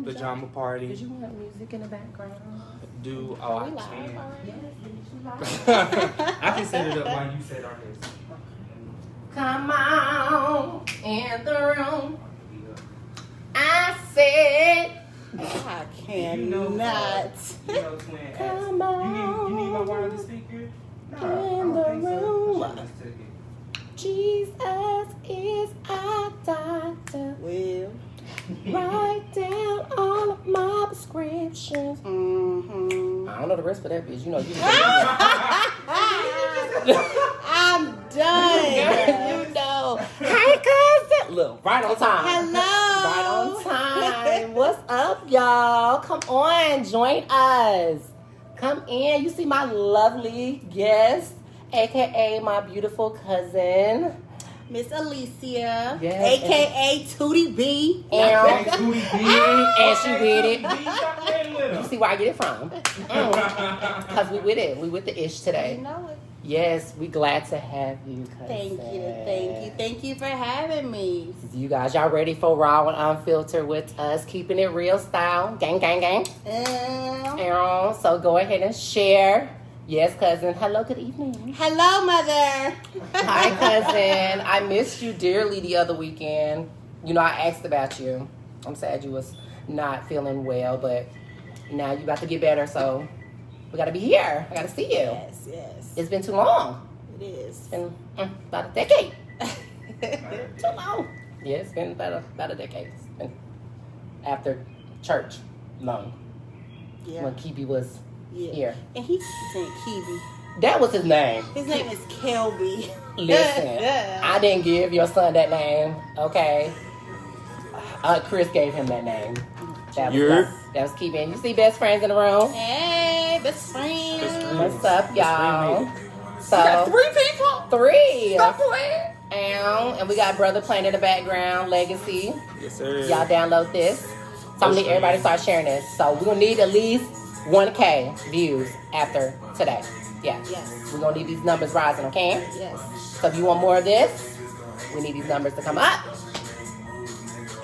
pajama party. Did you want music in the background? I can. I can set it up while you set our guest. Come on in the room. I said I cannot. You know, twin. Come on. You need my wireless speaker? In the room. Jesus is our doctor. Well. Write down all of my prescriptions. Mm-hmm. I don't know the rest of that bitch. You know, you I'm done. you know. Hey, cousin. Look, right on time. Hello. Right on time. What's up, y'all? Come on, join us. Come in. You see my lovely guest, aka my beautiful cousin, Miss Alicia, yes, aka Tootie B. And she with it. You You see where I get it from? Because we with it. We with the ish today. You know it. Yes, we glad to have you, cousin. Thank you for having me. You guys, y'all ready for Raw and Unfiltered with us? Keeping it real style. Gang, gang, gang. So go ahead and share. Yes, cousin. Hello, good evening. Hello, mother. Hi, cousin. I missed you dearly the other weekend. You know, I asked about you. I'm sad you was not feeling well, but now you about to get better, so we got to be here. I got to see you. Yes. It's been too long. It is. It's been about a decade. Too long. Yeah, it's been about a decade. It's been after church long. Yeah. When Kibi was here. And he's saying Kiwi. That was his name. His name is Kelby. Listen, I didn't give your son that name, okay? Chris gave him that name. That was Keepin. You see best friends in the room? Hey, best friend. What's up, y'all? So, You got 3 people? 3. Stop playing. And we got Brother playing in the background, Legacy. Yes, sir. Y'all download this. So I'm gonna need everybody to start sharing this. So we're gonna need at least 1K views after today. Yeah. Yes. We're gonna need these numbers rising, okay? Yes. So if you want more of this, we need these numbers to come up.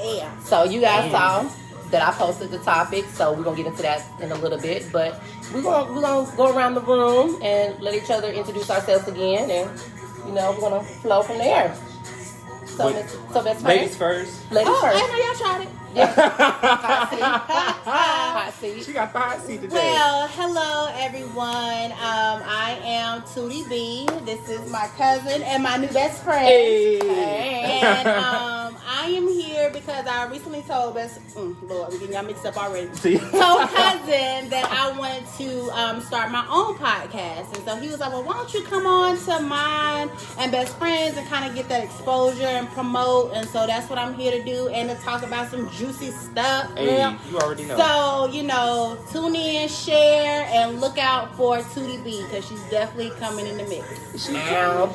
Yeah. So you guys saw that I posted the topic, so we're gonna get into that in a little bit. But we're gonna go around the room and let each other introduce ourselves again, and we're gonna flow from there. So best friend. Ladies first. Ladies first. I know y'all tried it. Yeah. Hot seat. She got the hot seat today. Well, hello everyone. I am Tootie B. This is my cousin and my new best friend. Hey. And I am here because I recently told Lord, we're getting y'all mixed up already. Told cousin that I wanted to start my own podcast, and so he was like, "Well, why don't you come on to mine and best friends and kind of get that exposure and promote?" And so that's what I'm here to do, and to talk about some juicy stuff. Hey, you already know. So, tune in, share, and look out for Tootie B because she's definitely coming in the mix.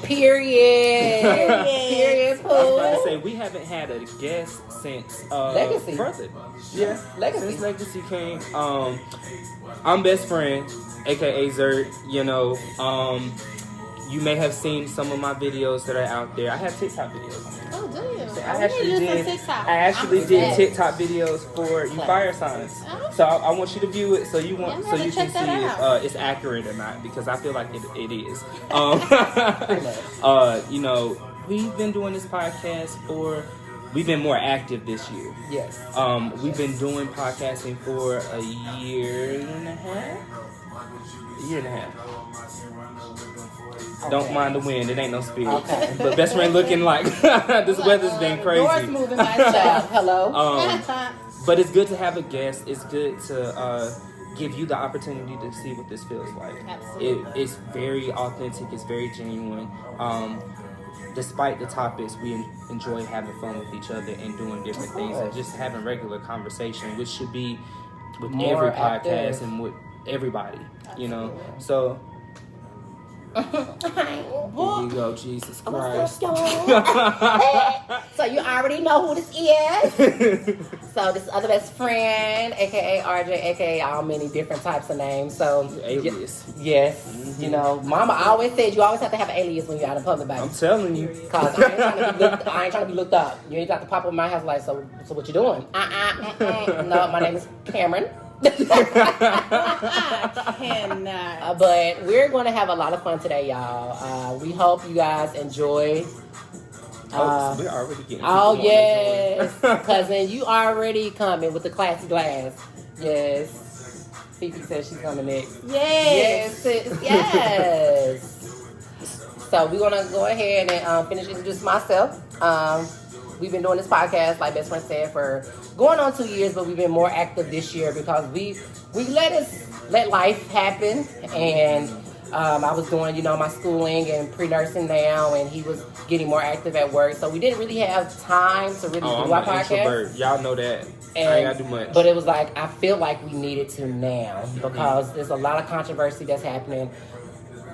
Period. Period. I was about to say, we haven't had a guest since Legacy. Brother. Yeah. Legacy. Since Legacy came. I'm best friend, aka Zert, you may have seen some of my videos that are out there. I have TikTok videos. Oh, do you? I actually did TikTok videos for you fire signs. Oh. So I want you to view it so you can see out. if it's accurate or not, because I feel like it is. We've been doing this podcast we've been more active this year. Yes. We've been doing podcasting for a year and a half. Okay. Don't mind the wind, it ain't no spirit. Okay. But best friend looking like this weather's been crazy. Doors moving like that. Hello. But it's good to have a guest. It's good to give you the opportunity to see what this feels like. Absolutely. It's very authentic. It's very genuine. Despite the topics, we enjoy having fun with each other and doing different things and just having regular conversation, which should be with More every podcast active. and with everybody. Absolutely. So. Here you go, Jesus Christ. So you already know who this is. So this other best friend, aka RJ, aka all many different types of names. So Alias. yes. You know, Mama always said you always have to have an alias when you're out in public, baby. I'm telling you. Cause I ain't trying to be looked up. You ain't got to pop up in my house like, so what you doing? No, my name is Cameron. I cannot. But we're going to have a lot of fun today, y'all. We hope you guys enjoy. So we're already getting. Oh yes, cousin, you already coming with the classy glass. Yes, Fifi says she's coming next. Yes. Yes. So we're gonna go ahead and finish introducing myself. We've been doing this podcast, like Best Friend said, for going on 2 years, but we've been more active this year because we let life happen. And I was doing, my schooling and pre-nursing now, and he was getting more active at work. So we didn't really have time to really do our podcast. Introvert. Y'all know that. And, I ain't gotta do much. But it was like, I feel like we needed to now because there's a lot of controversy that's happening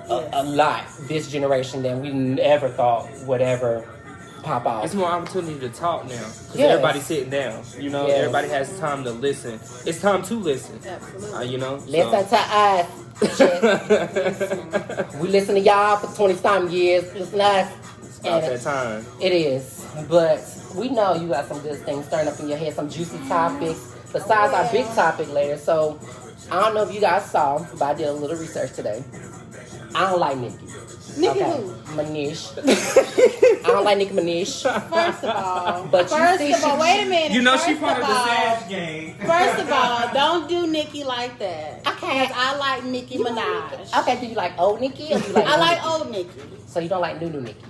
a lot this generation than we never thought would ever pop off. It's more opportunity to talk now because everybody's sitting down. Everybody has time to listen. It's time to listen. Absolutely. Listen to us. We listen to y'all for 20-some years. Listen to us. It's about that time. It is. But we know you got some good things stirring up in your head, some juicy topics besides our big topic later. So I don't know if you guys saw, but I did a little research today. I don't like Nicki. Nicki who? Minaj. I don't like Nicki Minaj. First of all. But wait a minute. She part of the Sash gang. First of all, don't do Nicki like that. Okay. Because I like Nicki Minaj. Okay, do you like old Nicki or do you like I like old Nicki. So you don't like new Nicki?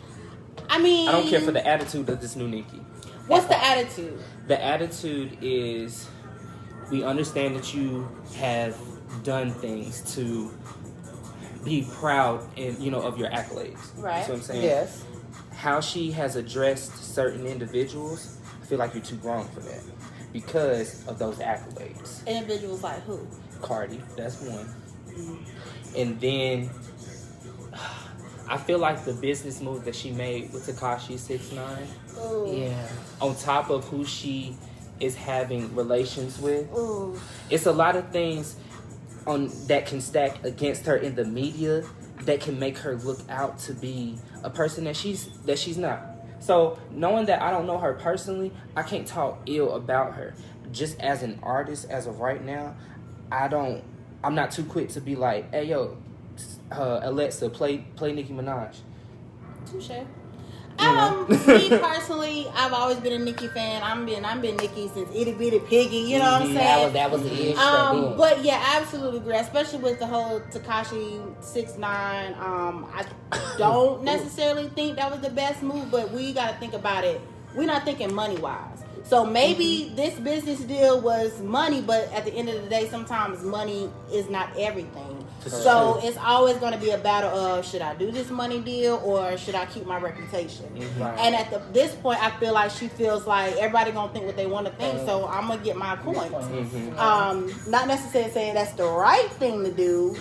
I mean, I don't care for the attitude of this new Nicki. What's the attitude? The attitude is we understand that you have done things to be proud of your accolades. Right. That's what I'm saying. Yes. How she has addressed certain individuals, I feel like you're too grown for that because of those accolades. Individuals like who? Cardi, that's one. And then I feel like the business move that she made with Tekashi 6ix9ine. Ooh. Yeah. On top of who she is having relations with. Ooh. It's a lot of things that can stack against her in the media that can make her look out to be a person that she's not. So knowing that I don't know her personally, I can't talk ill about her. Just as an artist, as of right now, I'm not too quick to be like, hey yo, Alexa, play Nicki Minaj. Touche. Me personally, I've always been a Nicki fan. I've been Nicki since Itty Bitty Piggy. You know what I'm saying? That was the issue. But yeah, I absolutely agree, especially with the whole Tekashi 6ix9ine. I don't necessarily think that was the best move, but we got to think about it. We're not thinking money wise. So maybe this business deal was money, but at the end of the day, sometimes money is not everything. So it's always going to be a battle of, should I do this money deal or should I keep my reputation? Right. And at this point, I feel like she feels like everybody going to think what they want to think, so I'm going to get my coins. Not necessarily saying that's the right thing to do.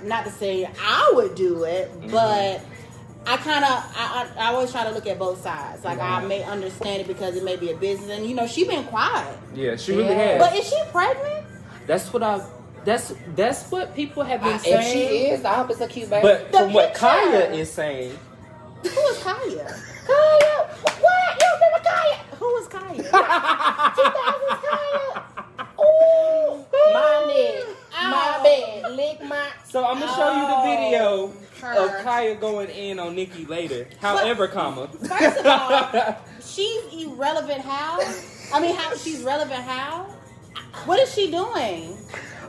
Not to say I would do it, but I always try to look at both sides. Like, I may understand it because it may be a business. And, she been quiet. Yeah, she really has. But is she pregnant? That's what people have been saying. If she is, I hope it's a cute baby. But from what Kaya is saying. Who is Kaya? Kaya? What? You remember Kaya? Who is Kaya? 2000s Kaya? Ooh. My bad. Lick my... So I'm going to show you the video of Kaya going in on Nicki later. However, First of all, she's irrelevant how? She's relevant how? What is she doing?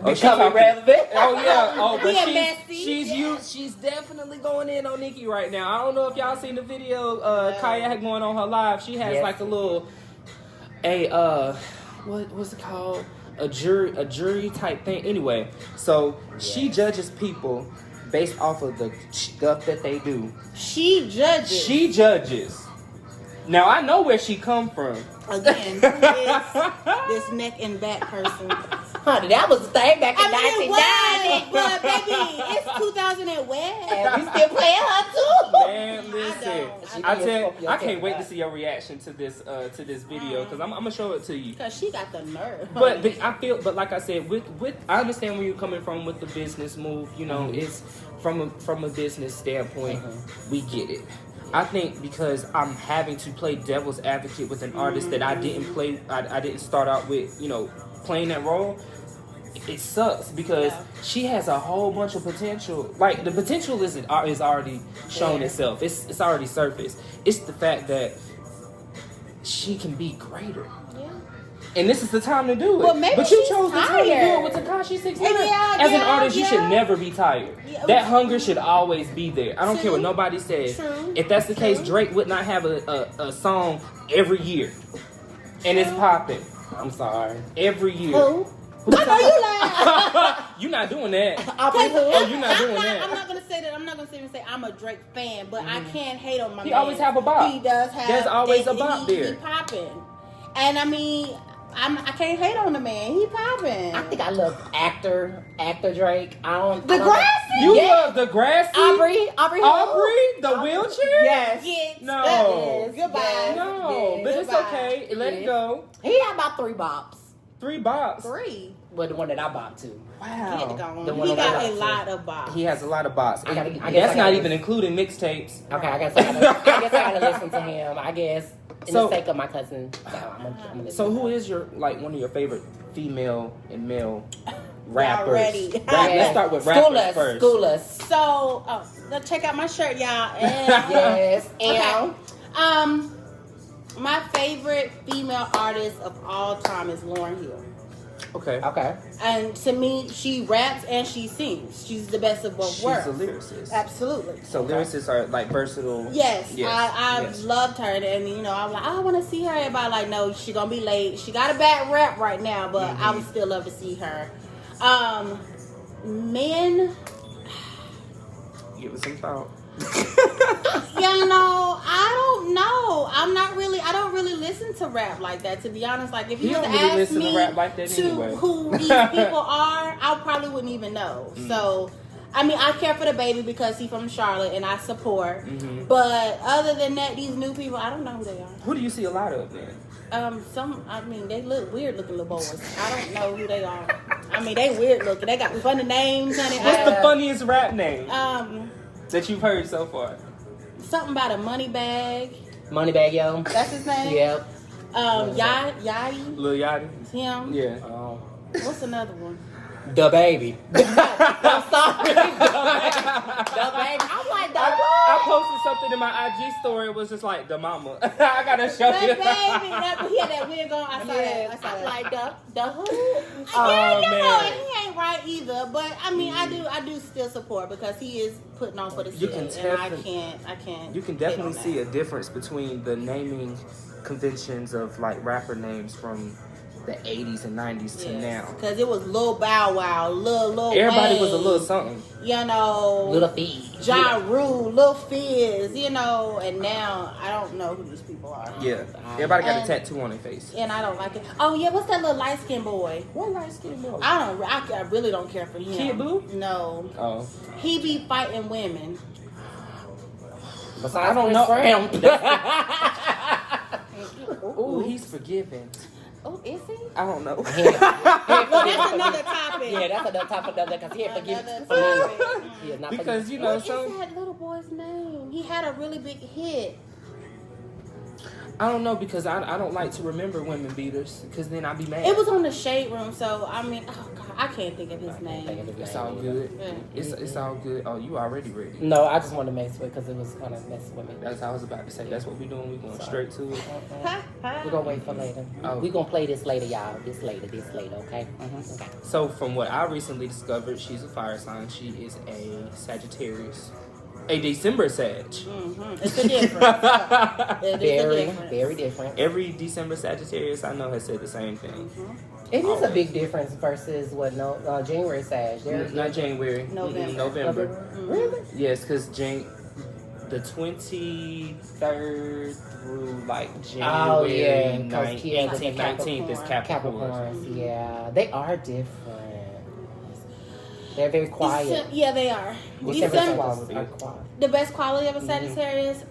Becoming relevant. Oh yeah. Oh, but Being messy. she's definitely going in on Nicki right now. I don't know if y'all seen the video Kaya had going on her live. She has like a little what's it called? A jury type thing. Anyway, so she judges people based off of the stuff that they do. She judges. Now I know where she come from. Again, who is this neck and back person? Honey, that was the thing back in I mean, 1990. it was, but baby, it's 2000 and what? And we still playing her too. Man, listen. I can't wait to see your reaction to this video because I'm gonna show it to you. Cause she got the nerve. But like I said, with I understand where you're coming from with the business move. You know, it's from a business standpoint, we get it. I think because I'm having to play devil's advocate with an artist that I didn't play, I didn't start out with, you know, playing that role. It sucks because she has a whole bunch of potential. Like the potential is already shown itself. It's already surfaced. It's the fact that she can be greater. And this is the time to do it. But you chose the time to do it with Tekashi 6ix9ine. As an artist, you should never be tired. That hunger should always be there. I don't care what nobody says. If that's the case, Drake would not have a song every year. And it's popping. I'm sorry. Every year. Who? I know you lying. You're not doing that. You're not doing that. I'm not gonna say that. I'm not gonna say I'm a Drake fan, but I can't hate on my man. He always have a bop. He does have. There's always a bop there. He popping. And I mean, I can't hate on the man. He popping. I think I love actor Drake. Degrassi? You love Degrassi? Aubrey, the wheelchair? Yes. No. Goodbye. Yes. No, Yes. but it's okay. Let it go. He had about 3 bops. 3 bops. 3. Well, the one that I bopped to. Wow. He got a lot of bops. He has a lot of bops. I guess That's I not gotta even including mixtapes. Okay, I guess I gotta listen to him. I guess in the sake of my cousin. So I'm gonna listen So to who him. is your one of your favorite female and male rappers? ready. Let's start with rappers first. School us. So, let's check out my shirt, y'all. Yes. And okay. My favorite female artist of all time is Lauryn Hill. Okay. And to me, she raps and she sings. She's the best of both worlds. She's a lyricist. Absolutely. So lyricists are like versatile. Yes. I loved her, and you know, I'm like, I want to see her. Everybody like, no, she gonna be late. She got a bad rap right now, but I would still love to see her. Men. Give it some thought. You know, I don't know. I don't really listen to rap like that, to be honest. Like, if you don't was really ask listen me to rap like that anyway. who these people are, I probably wouldn't even know. So, I mean, I care for the baby because he's from Charlotte and I support. But other than that, these new people, I don't know who they are. Who do you see a lot of then? They look weird looking little boys. I don't know who they are. I mean, they weird looking. They got funny names, honey. What's the funniest rap name that you've heard so far? Something about a money bag. Moneybag Yo. That's his name? Yep. Yachty. Lil Yachty? Him. Yeah. What's another one? The Baby. I'm sorry. The Baby. I'm like, I posted something in my IG story. It was just like, the mama. I gotta show you. The baby. He had that wig on. I saw that. I'm like, the who? And he ain't right either. But I mean, I do still support because he is putting on for the city. And I can't. You can definitely see a difference between the naming conventions of like rapper names from the 80s and 90s to now. Because it was Lil Bow Wow, Lil Everybody Wayne, was a little something. You know. Little Fizz. Ja Rule, Lil Fizz, you know. And now, I don't know who these people are. Yeah. Everybody got a tattoo on their face. And I don't like it. Oh, yeah, what's that little light-skinned boy? What light-skinned boy? I really don't care for him. Kid Boo? No. Oh. He be fighting women. Besides, I don't know. Ooh, he's forgiven. Oh, is he? I don't know. Well, that's another topic. Yeah, that's another topic because he ain't forgiven for me. He is not because forgiven. you know, What is that little boy's name? He had a really big hit. I don't know because I don't like to remember women beaters because then I'll be mad. It was on the Shade Room, so I mean, oh God, I can't think of his name. It's all good. Yeah. It's all good. Oh, you already ready? No, I just wanted to mess with because it was kind of messing with me. That's what I was about to say. That's what we're doing. We're going straight to it. We're gonna wait for later. We're gonna play this later, y'all. This later, okay? Okay. So from what I recently discovered, she's a fire sign. She is a Sagittarius. A December Sag. It's a difference. Very different. Every December Sagittarius I know has said the same thing. It is a big difference versus what January Sag. Not January. November. November. Really? Yes, because the 23rd through like Oh, yeah, January 'cause kids are 18th, 19th is Capricorn. Capricorns, yeah. They are different. They're very quiet. Yeah, they are. December. The best quality of a Sagittarius?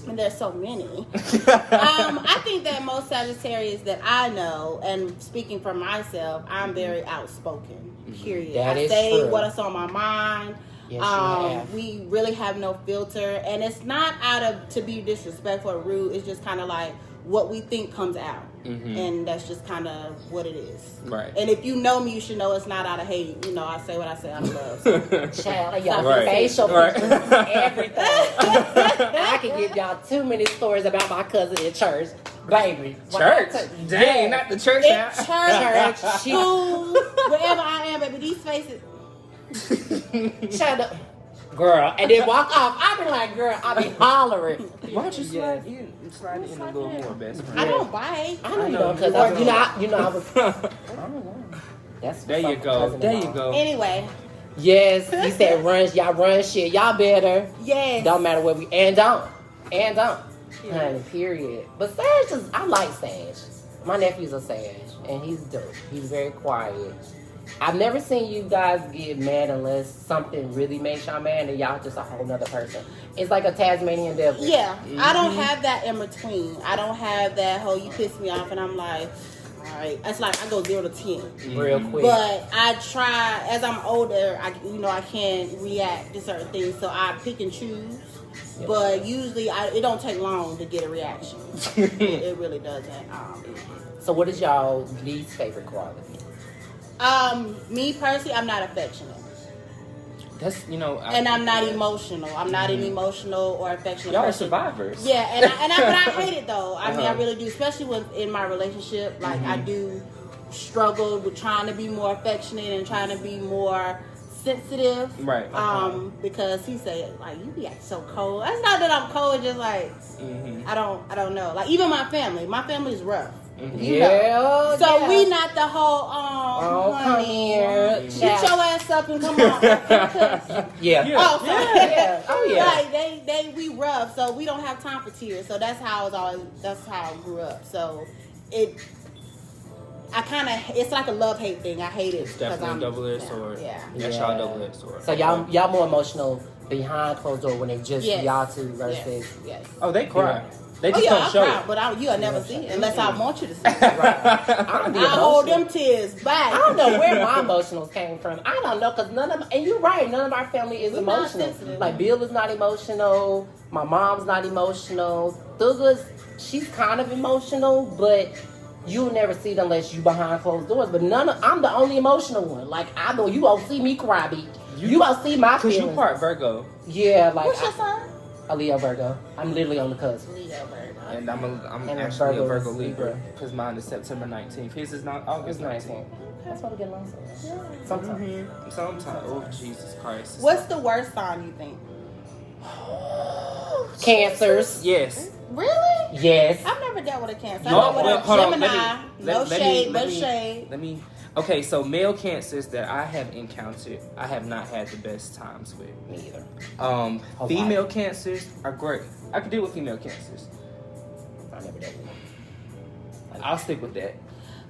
And there's so many. I think that most Sagittarius that I know, and speaking for myself, I'm very outspoken. Period. That I is say true. what's on my mind. Yes, we really have no filter, and it's not out of to be disrespectful or rude. It's just kind of like what we think comes out, and that's just kind of what it is. Right. And if you know me, you should know it's not out of hate. You know, I say what I say out of love. So. Child, y'all Right. facial Right. features, everything. I can give y'all too many stories about my cousin in church. Baby. Church? Dang, not the church out. Church, She- school, wherever I am, baby. These faces. Shut up. Girl. And then walk off. I be like, girl, I be hollering. Why don't you slide in a little more, best friend? I don't bite. I don't know, because I was, I don't know. That's There you go. There you go. Anyway, yes, he said y'all run shit. Y'all better. yes. Don't matter where we, and don't. Honey, period. But Sage is, I like Sage. My nephew's a Sage, and he's dope. He's very quiet. I've never seen you guys get mad unless something really makes y'all mad and y'all just a whole nother person. It's like a Tasmanian devil. Yeah, I don't have that in between. I don't have that whole you piss me off and I'm like, all right. It's like I go 0 to 10 real quick. But I try as I'm older. I can't react to certain things, so I pick and choose. Yeah. But usually, it don't take long to get a reaction. It really doesn't. So, what is y'all least favorite quality? Me personally, I'm not affectionate. That's and I'm not emotional. I'm not an emotional or affectionate Y'all person. are survivors. Yeah, but I hate it though. I mean, I really do, especially in my relationship. Like I do struggle with trying to be more affectionate and trying to be more sensitive. Right. Because he said like you be acting so cold. That's not that I'm cold. Just like I don't know. Like even my family. My family is rough. You know. So we not the whole honey, come here. Get your ass up and come on. Yeah. Oh, yeah. Oh yeah. Like we rough, so we don't have time for tears. So that's how I grew up. So it's like a love-hate thing. I hate it. It's definitely a double-edged sword. Yeah. That's y'all double-edged sword. So y'all more emotional behind closed door when it's just y'all two versus. Yes. Oh, they cry. Yeah. They just don't show cry, but you'll never see it unless I want you to see it. I hold them tears back. I don't know where my emotionals came from. I don't know, because and you're right, none of our family is emotional. Like Bill is not emotional, my mom's not emotional. Thugga's, she's kind of emotional, but you'll never see it unless you behind closed doors. But I'm the only emotional one. Like I know you won't see me cry, bitch. You won't see my feelings. Because you part Virgo. Yeah, like what's your sign? A Leo Virgo. I'm literally on the cusp. Leo Virgo. And I'm actually a Virgo Libra because mine is September 19th. His is not August 19th. That's why we get along so well. Sometimes. Sometimes. Oh, Jesus Christ. What's the worst sign you think? Cancers. Yes. Really? Yes. I've never dealt with a Cancer. No, I dealt with a Gemini. no shade. Okay, so male Cancers that I have encountered, I have not had the best times with. Me either. Female Cancers are great. I can deal with female Cancers. I never dealt with them. I'll stick with that.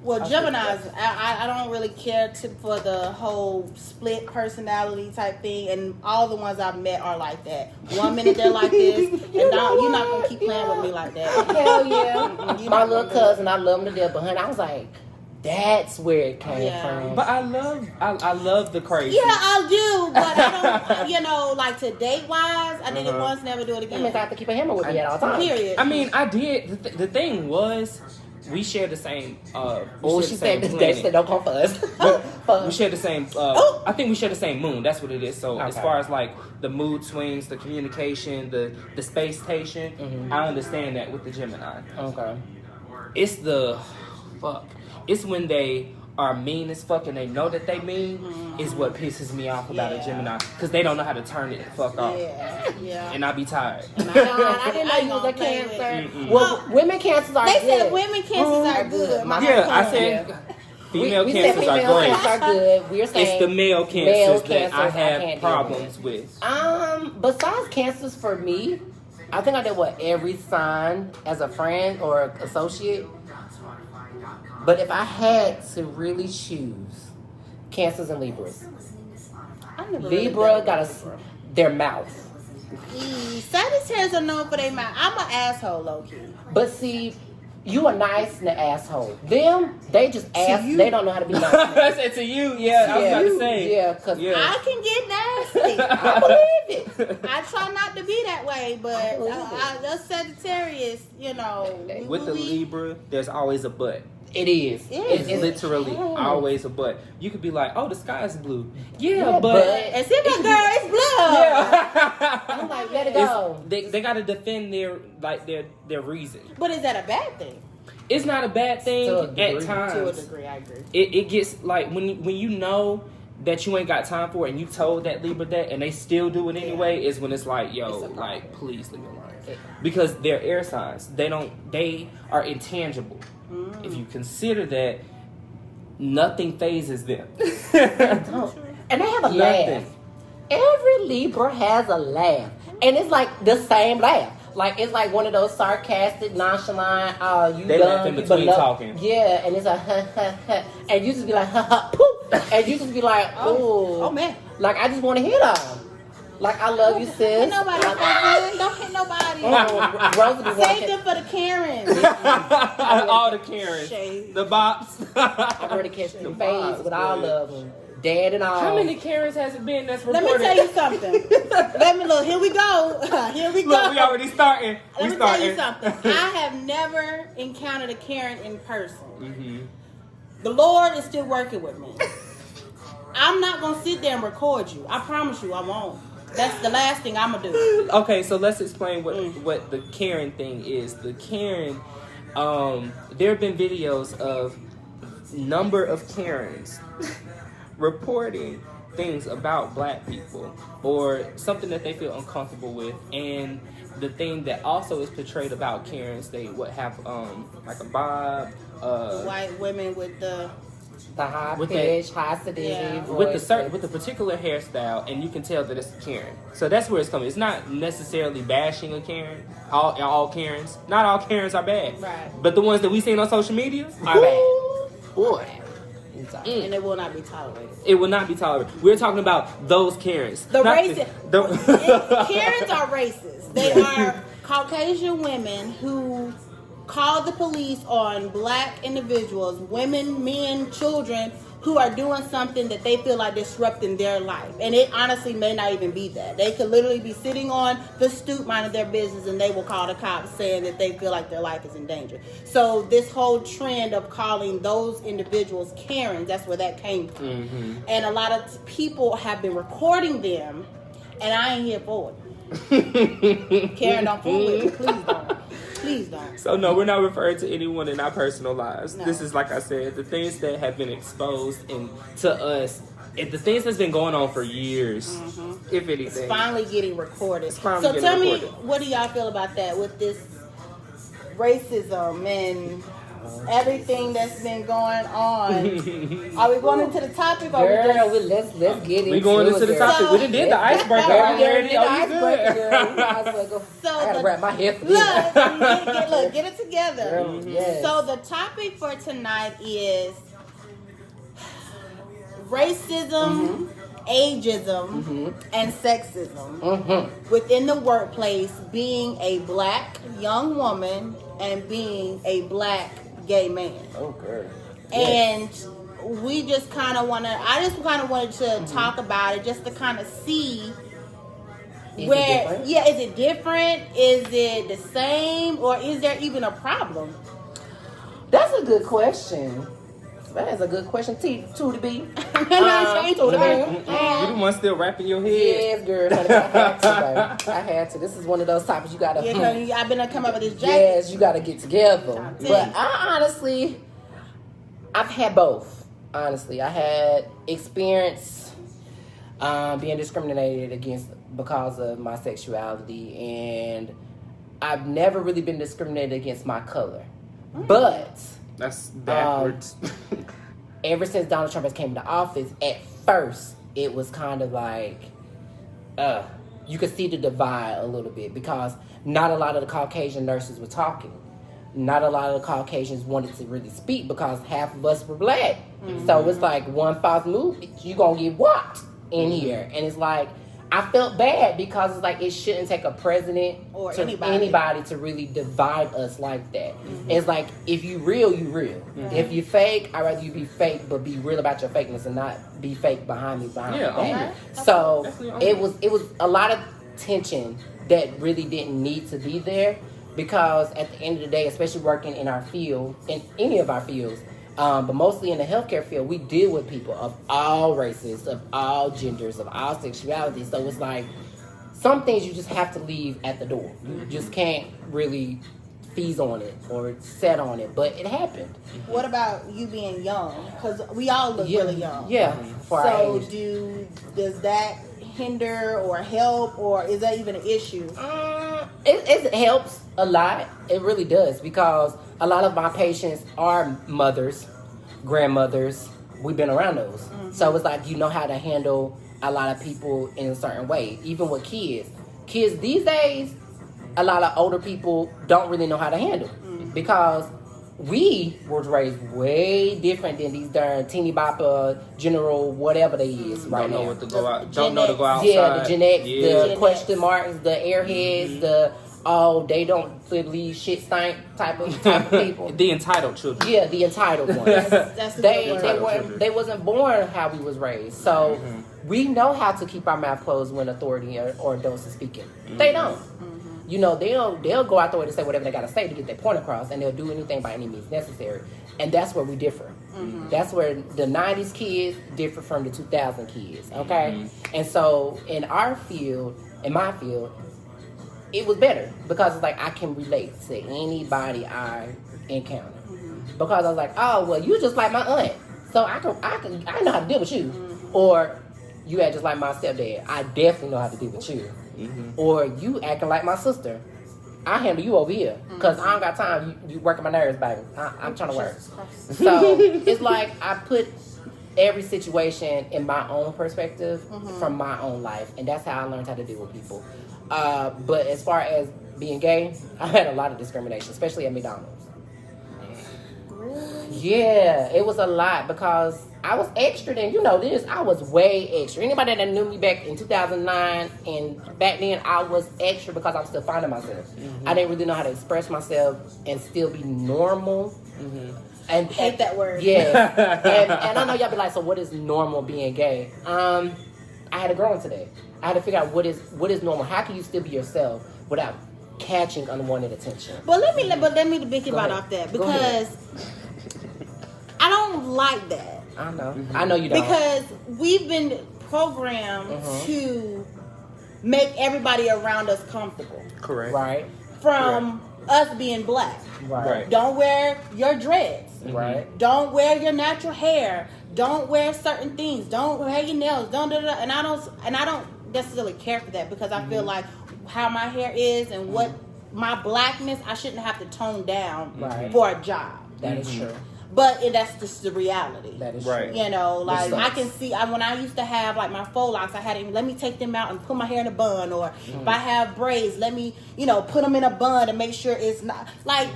Well, Geminis, I don't really care for the whole split personality type thing, and all the ones I've met are like that. 1 minute they're like this, and you're not gonna keep playing with me like that. Hell yeah. My little cousin, I love him to death, but honey, I was like, that's where it came from. But I love the crazy. Yeah, I do, but I don't, like to date wise, I did it once, never do it again. That means I have to keep a hammer with me at all times. Period. I mean, I did. The thing was, we share the same. She said don't come for us. We share the same. I think we share the same moon. That's what it is. So as far as like the mood swings, the communication, the space station, I understand that with the Gemini. Okay. It's It's when they are mean as fuck and they know that they mean is what pisses me off about a Gemini, because they don't know how to turn it the fuck off. Yeah. And I be tired. I didn't know you was a Cancer. Well, women Cancers are good. They said women Cancers are good. I said. Female we cancers said are female great. cancers are good. We're saying It's the male cancers that I can't have deal problems with. Besides cancers for me, I think I did every sign as a friend or associate. But if I had to really choose, Cancers and Libras. Libra got their mouth. Sagittarius are known for their mouth. I'm an asshole, low key. But see, you are nice and an asshole. Them, they just ask. They don't know how to be nice. I said to you, I was about to say. Yeah, because I can get nasty. I believe it. I try not to be that way, but us Sagittarius, With the Libra, there's always a but. It is. It's literally always a but. You could be like, oh, the sky is blue. Yeah, but and see my girl, it's blue. Yeah. I'm like, let it go. They got to defend their reason. But is that a bad thing? It's not a bad thing at times. To a degree, I agree. It gets like when you know that you ain't got time for it and you told that Libra that and they still do it anyway, is when it's like, yo, like, please leave me alone. Because they're air signs. They are intangible. If you consider that, nothing phases them. And they have a laugh. Every Libra has a laugh. And it's like the same laugh. Like, it's like one of those sarcastic, nonchalant, they laugh in between talking. Yeah, and it's like, ha, ha, ha. And you just be like, ha, ha, poop. And you just be like, oh man. Like, I just want to hit them. Like, I love you, sis. Hit nobody. Don't hit nobody. Save them for the Karens. All the Karens. The bops. I'm ready to catch the face with all of them. Dad and all. How many Karens has it been that's reported? Let me tell you something. Let me look. Here we go. Here we go. Look, we already starting. Let me tell you something. I have never encountered a Karen in person. Mm-hmm. The Lord is still working with me. I'm not going to sit there and record you. I promise you I won't. That's the last thing I'm going to do. Okay, so let's explain what the Karen thing is. The Karen, there have been videos of number of Karens reporting things about black people or something that they feel uncomfortable with, and the thing that also is portrayed about Karens, they would have like a bob, white women with the high pitch, high sedity voice. with the particular hairstyle, and you can tell that it's a Karen. So that's where it's coming. It's not necessarily bashing a Karen. All Karens, not all Karens are bad, right? But the ones that we seen on social media are bad. Boy. And it will not be tolerated. It will not be tolerated. We're talking about those Karens. Karens are racist. They are Caucasian women who call the police on black individuals, women, men, children, who are doing something that they feel like disrupting their life. And it honestly may not even be that. They could literally be sitting on the stoop minding their business and they will call the cops saying that they feel like their life is in danger. So this whole trend of calling those individuals Karens, that's where that came from. Mm-hmm. And a lot of people have been recording them, and I ain't here for it. Karen, don't fool with me. Please don't. Please don't. So no, we're not referring to anyone in our personal lives. No. This is, like I said, the things that have been exposed and to us, and the things that's been going on for years, if anything. It's finally getting recorded. So tell me, what do y'all feel about that with this racism and everything that's been going on? Are we going into the topic? Or let's get into it. We going into the topic. So, we done did the icebreaker already. I gotta wrap my head for Look, get it together. Girl, yes. So the topic for tonight is racism, ageism, and sexism within the workplace, being a black young woman and being a black gay man. Okay. And we just kind of wanted to talk about it just to kind of see is it different? Is it the same? Or is there even a problem? That's a good question. That is a good question. Tootie B. You the one still wrapping your head? Yes, girl. I had to. This is one of those topics you gotta. I've been come up with this jacket. Yes, you gotta get together. But I honestly, I've had both. Honestly, I had experience being discriminated against because of my sexuality, and I've never really been discriminated against my color. But that's backwards. ever since Donald Trump has came to office, at first it was kind of like, you could see the divide a little bit because not a lot of the Caucasian nurses were talking. Not a lot of the Caucasians wanted to really speak because half of us were black. So it's like one false move, you gonna get whopped in here. And it's like, I felt bad because it's like it shouldn't take a president or to anybody to really divide us like that. It's like, if you real, you real. If you fake, I'd rather you be fake, but be real about your fakeness and not be fake behind me behind my back. So it was a lot of tension that really didn't need to be there, because at the end of the day, especially working in our field, in any of our fields, but mostly in the healthcare field, we deal with people of all races, of all genders, of all sexualities. So it's like, some things you just have to leave at the door. You just can't really feast on it or set on it, but it happened. What about you being young? Because we all look really young. Yeah. For our age. Does that hinder or help, or is that even an issue? It helps a lot. It really does, because a lot of my patients are mothers, grandmothers. We've been around those. So it's like, you know how to handle a lot of people in a certain way. Even with kids. Kids these days, a lot of older people don't really know how to handle. Because we were raised way different than these darn teeny bopper, general, whatever they is right now. Don't know what to go out. Don't know to go outside. Yeah, the Gen X, the question marks, the airheads, the they don't believe shit stank type of people. The entitled children. Yeah, the entitled ones. That's they wasn't born how we was raised. So we know how to keep our mouth closed when authority or adults are speaking. They don't. You know, they'll go out the way to say whatever they got to say to get their point across, and they'll do anything by any means necessary. And that's where we differ. That's where the 90s kids differ from the 2000 kids, okay? And so in our field, in my field, it was better because it's like I can relate to anybody I encounter. Because I was like, oh, well, you just like my aunt, so I know how to deal with you. Or you act just like my stepdad, I definitely know how to deal with you. Or you acting like my sister, I handle you over here because I don't got time. You working my nerves, baby. I'm trying to work. So it's like I put every situation in my own perspective from my own life, and that's how I learned how to deal with people. But as far as being gay, I had a lot of discrimination, especially at McDonald's. Yeah, it was a lot because I was extra then. You know this. I was way extra. Anybody that knew me back in 2009 and back then, I was extra because I'm still finding myself. I didn't really know how to express myself and still be normal. And hate that word. Yeah. and I know y'all be like, so what is normal being gay? I had to grow into that. I had to figure out what is normal. How can you still be yourself without catching unwanted attention? But let me think about off that, because I don't like that. I know. I know you don't. Because we've been programmed to make everybody around us comfortable. Correct. Right. From us being black. Right. Don't wear your dreads. Right. Don't wear your natural hair. Don't wear certain things. Don't wear your nails. Don't do that. And I don't necessarily care for that, because I feel like how my hair is and what my blackness, I shouldn't have to tone down for a job. That is true. But that's just the reality. That is right. true. You know, like I can see when I used to have like my faux locks, I had to let me take them out and put my hair in a bun, or if I have braids, let me put them in a bun to make sure it's not like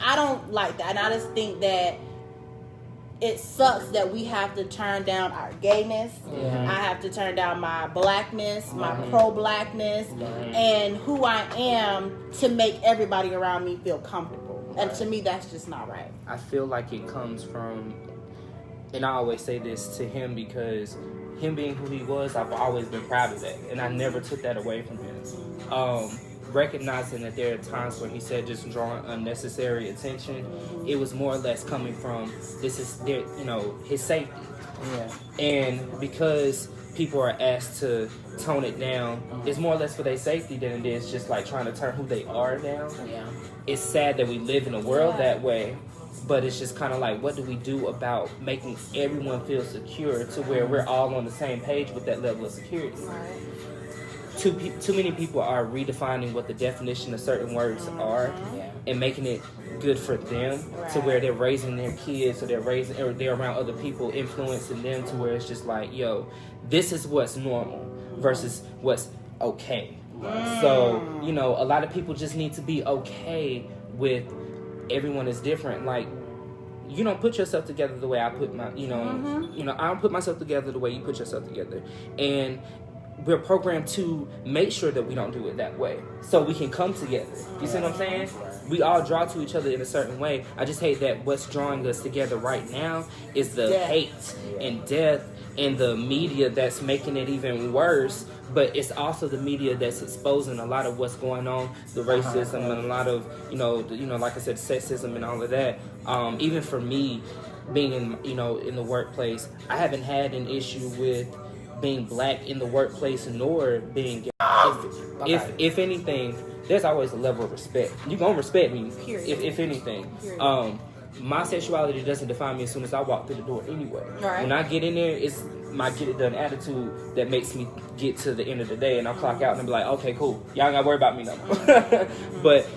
I don't like that, and I just think that it sucks that we have to turn down our gayness. I have to turn down my blackness, my pro-blackness, and who I am to make everybody around me feel comfortable. And to me, that's just not right. I feel like it comes from, and I always say this to him because him being who he was, I've always been proud of that. And I never took that away from him. Recognizing that there are times when he said just drawing unnecessary attention, it was more or less coming from his safety. Yeah. And because people are asked to tone it down, it's more or less for their safety than it is just like trying to turn who they are down. Yeah. It's sad that we live in a world that way, but it's just kind of like, what do we do about making everyone feel secure to where we're all on the same page with that level of security? Right. Too many people are redefining what the definition of certain words are and making it good for them, to where they're raising their kids, or they're around other people influencing them, to where it's just like, yo, this is what's normal versus what's okay. So, you know, a lot of people just need to be okay with everyone is different. Like, you don't put yourself together the way I put my, you know, I don't put myself together the way you put yourself together. And we're programmed to make sure that we don't do it that way, so we can come together. You see what I'm saying? We all draw to each other in a certain way. I just hate that what's drawing us together right now is the hate and death and the media that's making it even worse. But it's also the media that's exposing a lot of what's going on, the racism and a lot of, you know, like I said, sexism and all of that. Even for me, being in the workplace, I haven't had an issue with being black in the workplace nor being gay. If anything, there's always a level of respect. You're gonna respect me, if anything. My sexuality doesn't define me as soon as I walk through the door anyway. Right. When I get in there, it's my get it done attitude that makes me get to the end of the day, and I'll clock out and I'll be like, okay, cool. Y'all ain't gotta worry about me no more. But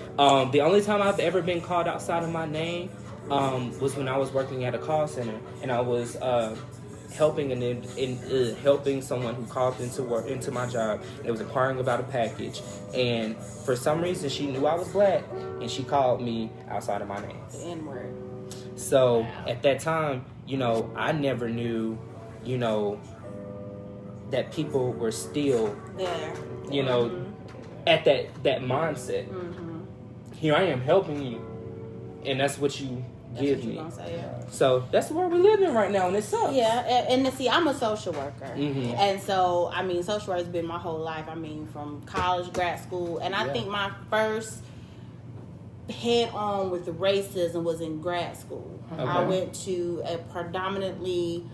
the only time I've ever been called outside of my name was when I was working at a call center, and I was helping helping someone who called into my job. They was inquiring about a package, and for some reason she knew I was black, and she called me outside of my name. The N-word. So at that time, you know, I never knew, you know, that people were still there, you know, at that mindset. Here I am helping you, and that's what you give me. So that's the world we live in right now, and it sucks. Yeah, and see, I'm a social worker, and so I mean, social work has been my whole life. I mean, from college, grad school, and I think my first head on with the racism was in grad school. Okay. I went to a predominantly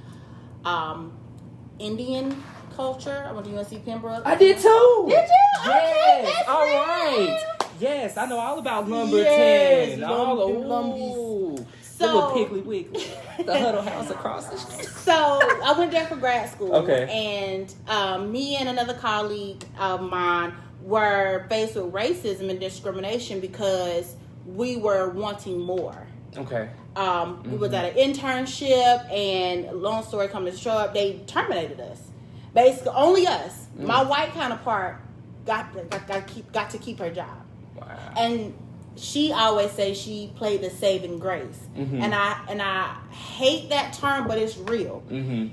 Indian culture. I went to UNC Pembroke. I did too. Did you? Yes. Okay, all right. Yes, I know all about Lumber 10. All of Lumbies. The little Piggly Wiggly. The Huddle House across the street. So I went there for grad school. Okay. And me and another colleague of mine were faced with racism and discrimination because we were wanting more. Okay. We was at an internship, and long story coming to show up, they terminated us. Basically, only us. My white counterpart got to keep her job. Wow. And she always says she played the saving grace, and I hate that term, but it's real.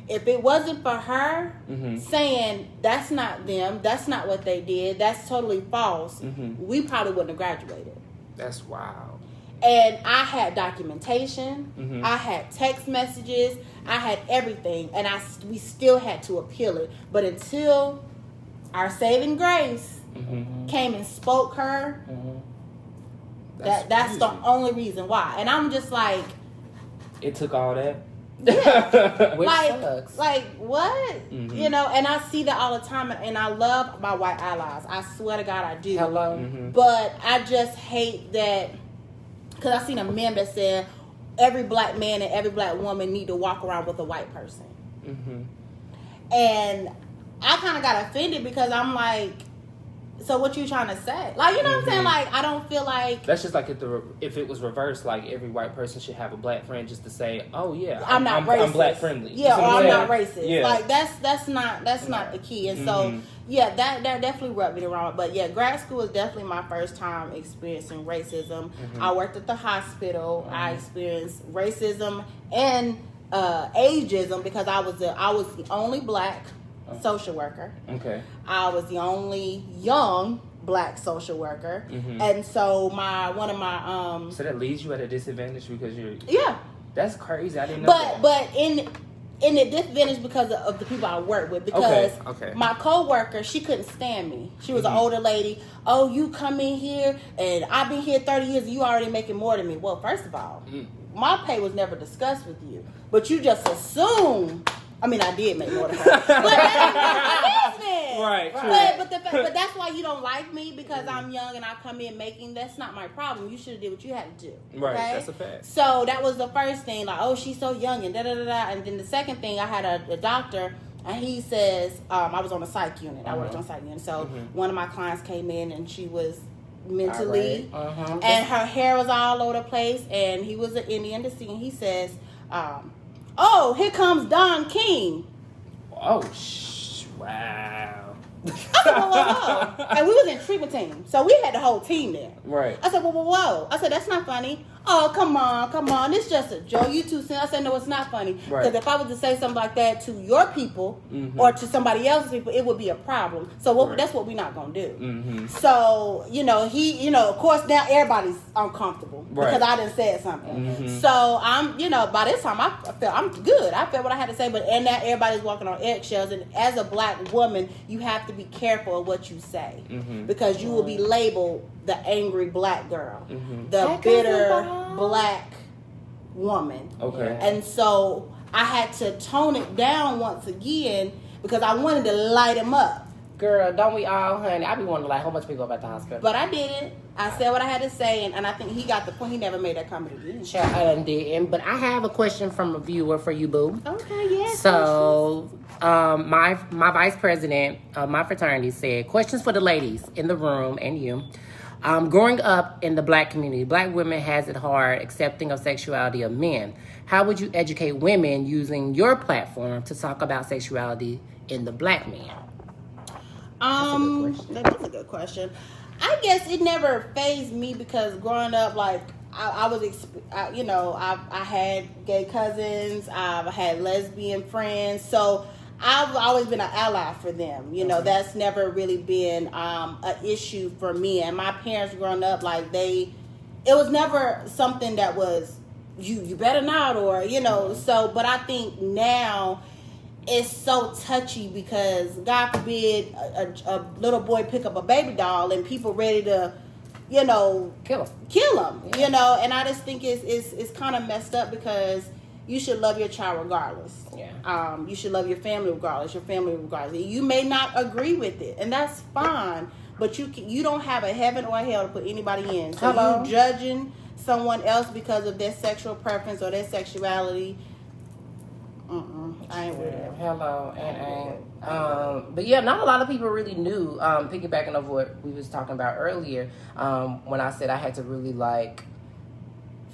If it wasn't for her saying that's not them, that's not what they did, that's totally false, we probably wouldn't have graduated. That's wild. And I had documentation, I had text messages, I had everything, and we still had to appeal it. But until our saving grace came and spoke her, that's the only reason why. And I'm just like, it took all that. Yeah. Which sucks. Like what? You know, and I see that all the time, and I love my white allies. I swear to God, I do. Hello. But I just hate that, because I seen a meme that said every black man and every black woman need to walk around with a white person. And I kind of got offended, because I'm like, so what you trying to say? Like, you know what I'm saying? Like, I don't feel like... That's just like if it was reversed, like every white person should have a black friend just to say, oh yeah, I'm not racist. I'm black friendly. Yeah, or I'm not racist. Yeah. Like, that's not the key. And so, yeah, that definitely rubbed me the wrong way. But yeah, grad school was definitely my first time experiencing racism. I worked at the hospital. I experienced racism and ageism, because I was the only black social worker. Okay. I was the only young black social worker, and so one of my So that leaves you at a disadvantage because you're. Yeah. That's crazy. I didn't know that. But in a disadvantage because of the people I work with, because my coworker, she couldn't stand me. She was an older lady. Oh, you come in here and I've been here 30 years and you already making more than me. Well, first of all, my pay was never discussed with you, but you just assume. I mean, I did make more than her, but that ain't my business. Right. But that's why you don't like me, because I'm young and I come in making. That's not my problem. You should have did what you had to do. Right. Okay? That's a fact. So that was the first thing. Like, oh, she's so young and da da da da. And then the second thing, I had a doctor, and he says, I was on a psych unit. I worked on a psych unit. So one of my clients came in, and she was mentally, and her hair was all over the place. And he was an Indian descent. He says, "Oh, here comes Don King." Oh, wow. I said, whoa. And we was in treatment team, so we had the whole team there. Right. I said, whoa. I said, that's not funny. Oh, come on. It's just a joke. You two cents. I said, no, it's not funny. Because if I was to say something like that to your people or to somebody else's people, it would be a problem. So that's what we're not going to do. So, of course, now everybody's uncomfortable because I done said something. So, by this time, I felt I'm good. I felt what I had to say. And now everybody's walking on eggshells. And as a black woman, you have to be careful of what you say because you will be labeled the angry black girl, the bitter black woman. Okay. And so I had to tone it down once again because I wanted to light him up. Girl, don't we all, honey? I be wanting to light a whole bunch of people up at the hospital. But I didn't. I said what I had to say, and I think he got the point. He never made that comment again. Sure, I didn't. But I have a question from a viewer for you, boo. Okay, yes. So, my vice president of my fraternity said, questions for the ladies in the room and you. Growing up in the black community, black women has it hard accepting of sexuality of men. How would you educate women using your platform to talk about sexuality in the black man? That is a good question. I guess it never fazed me because growing up, like I had gay cousins, I had lesbian friends, so I've always been an ally for them. That's never really been an issue for me. And my parents growing up, it was never something that was, you better not, or, so, but I think now it's so touchy because, God forbid, a little boy pick up a baby doll and people ready to, kill him, and I just think it's kind of messed up because you should love your child regardless. Yeah. You should love your family regardless. You may not agree with it, and that's fine. But you don't have a heaven or a hell to put anybody in. So you judging someone else because of their sexual preference or their sexuality. I ain't with it. Hello, and but yeah, not a lot of people really knew. Piggybacking off what we was talking about earlier, when I said I had to really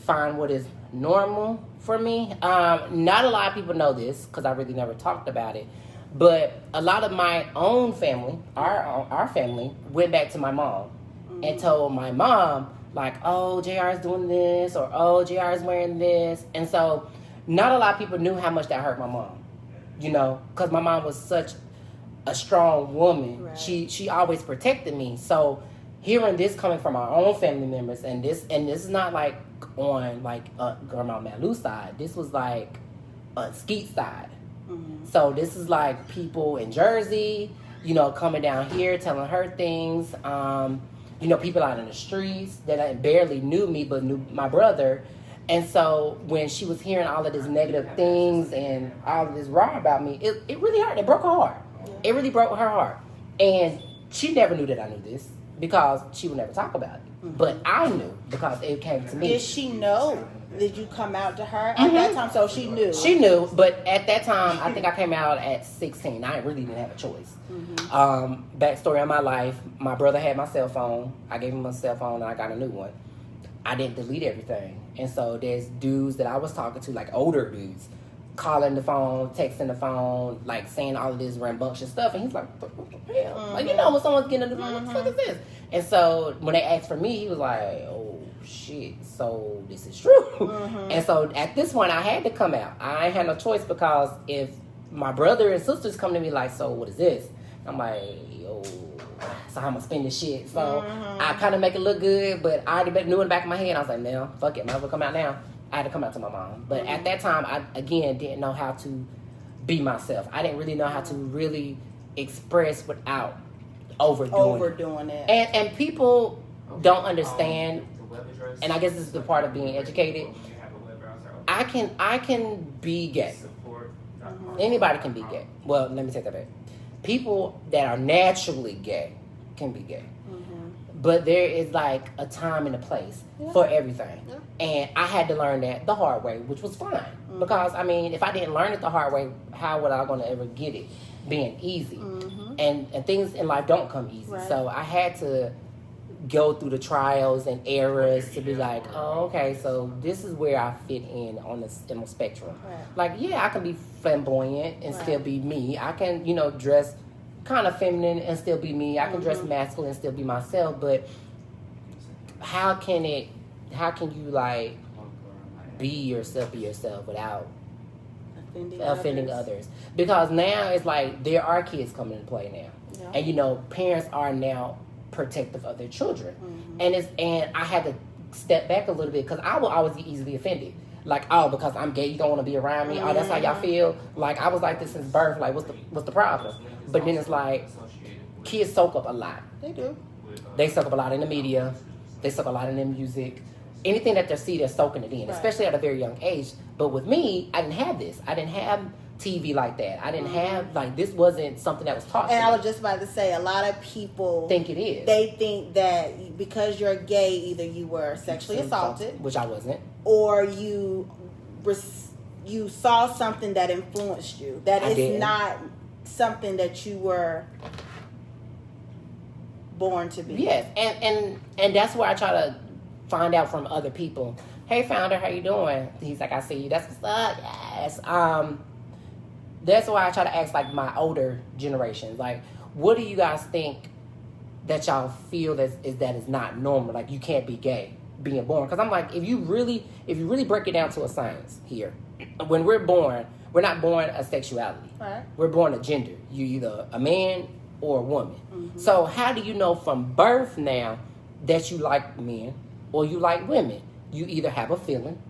find what is normal for me. Not a lot of people know this because I really never talked about it. But a lot of my own family, our family, went back to my mom and told my mom, oh, JR is doing this, or oh, JR is wearing this. And so not a lot of people knew how much that hurt my mom, because my mom was such a strong woman. Right. She always protected me. So hearing this coming from our own family members, and this is not on Grandma Malu's side. This was on Skeet's side. So this is people in Jersey, coming down here telling her things. People out in the streets that barely knew me but knew my brother. And so when she was hearing all of these negative things and all of this raw about me, it really hurt. It broke her heart. It really broke her heart. And she never knew that I knew this because she would never talk about it. But I knew because it came to me. Did she know? Did you come out to her at that time? So she knew. She knew, but at that time, I think I came out at 16. I really didn't have a choice. Backstory of my life, my brother had my cell phone. I gave him a cell phone and I got a new one. I didn't delete everything. And so there's dudes that I was talking to, older dudes, calling the phone, texting the phone, saying all of this rambunctious stuff. And he's like, what the hell? When someone's getting on the phone, what the fuck is this? And so when they asked for me, he was like, oh, shit, so this is true. And so at this point, I had to come out. I ain't had no choice because if my brother and sisters come to me so what is this? I'm like, yo, so I'm gonna spend this shit. So I kind of make it look good, but I already knew in the back of my head. I was like, no, fuck it, might as well come out now. I had to come out to my mom. But at that time, I, again, didn't know how to be myself. I didn't really know how to really express without overdoing it. And people don't understand, and I guess this is the part of being educated. I can be gay. Anybody can be gay. Well, let me take that back. People that are naturally gay can be gay. But there is a time and a place for everything. And I had to learn that the hard way, which was fine. Because, if I didn't learn it the hard way, how would I going to ever get it being easy? And things in life don't come easy. Right. So I had to go through the trials and errors to be like, oh, okay, so this is where I fit in on the spectrum. Right. Like, yeah, I can be flamboyant and still be me. I can, dress kind of feminine and still be me. I can dress masculine and still be myself. But how can you like be yourself without offending others? Because now it's like there are kids coming into play now. Yeah. And parents are now protective of their children. And I had to step back a little bit because I will always be easily offended. Like, oh, because I'm gay, you don't want to be around me. Oh, that's how y'all feel. Like, I was like this since birth. Like, what's the problem? But then it's like kids soak up a lot. They do. They soak up a lot in the media. They soak a lot in their music. Anything that they see, they're soaking it in, especially at a very young age. But with me, I didn't have this. I didn't have TV like that. I didn't have, this wasn't something that was taught to me. And I was just about to say, a lot of people think it is. They think that because you're gay, either you were sexually assaulted, which I wasn't, or you saw something that influenced you. That is not something that you were born to be. Yes, and that's where I try to find out from other people. Hey, founder, how you doing? He's like, I see you. That's what's up. Yes. That's why I try to ask like my older generations, like, what do you guys think that y'all feel that is not normal? Like, you can't be gay being born. Because I'm like, if you really break it down to a science here, when we're born, we're not born a sexuality. Right. We're born a gender. You either a man or a woman. So how do you know from birth now that you like men or you like women? You either have a feeling,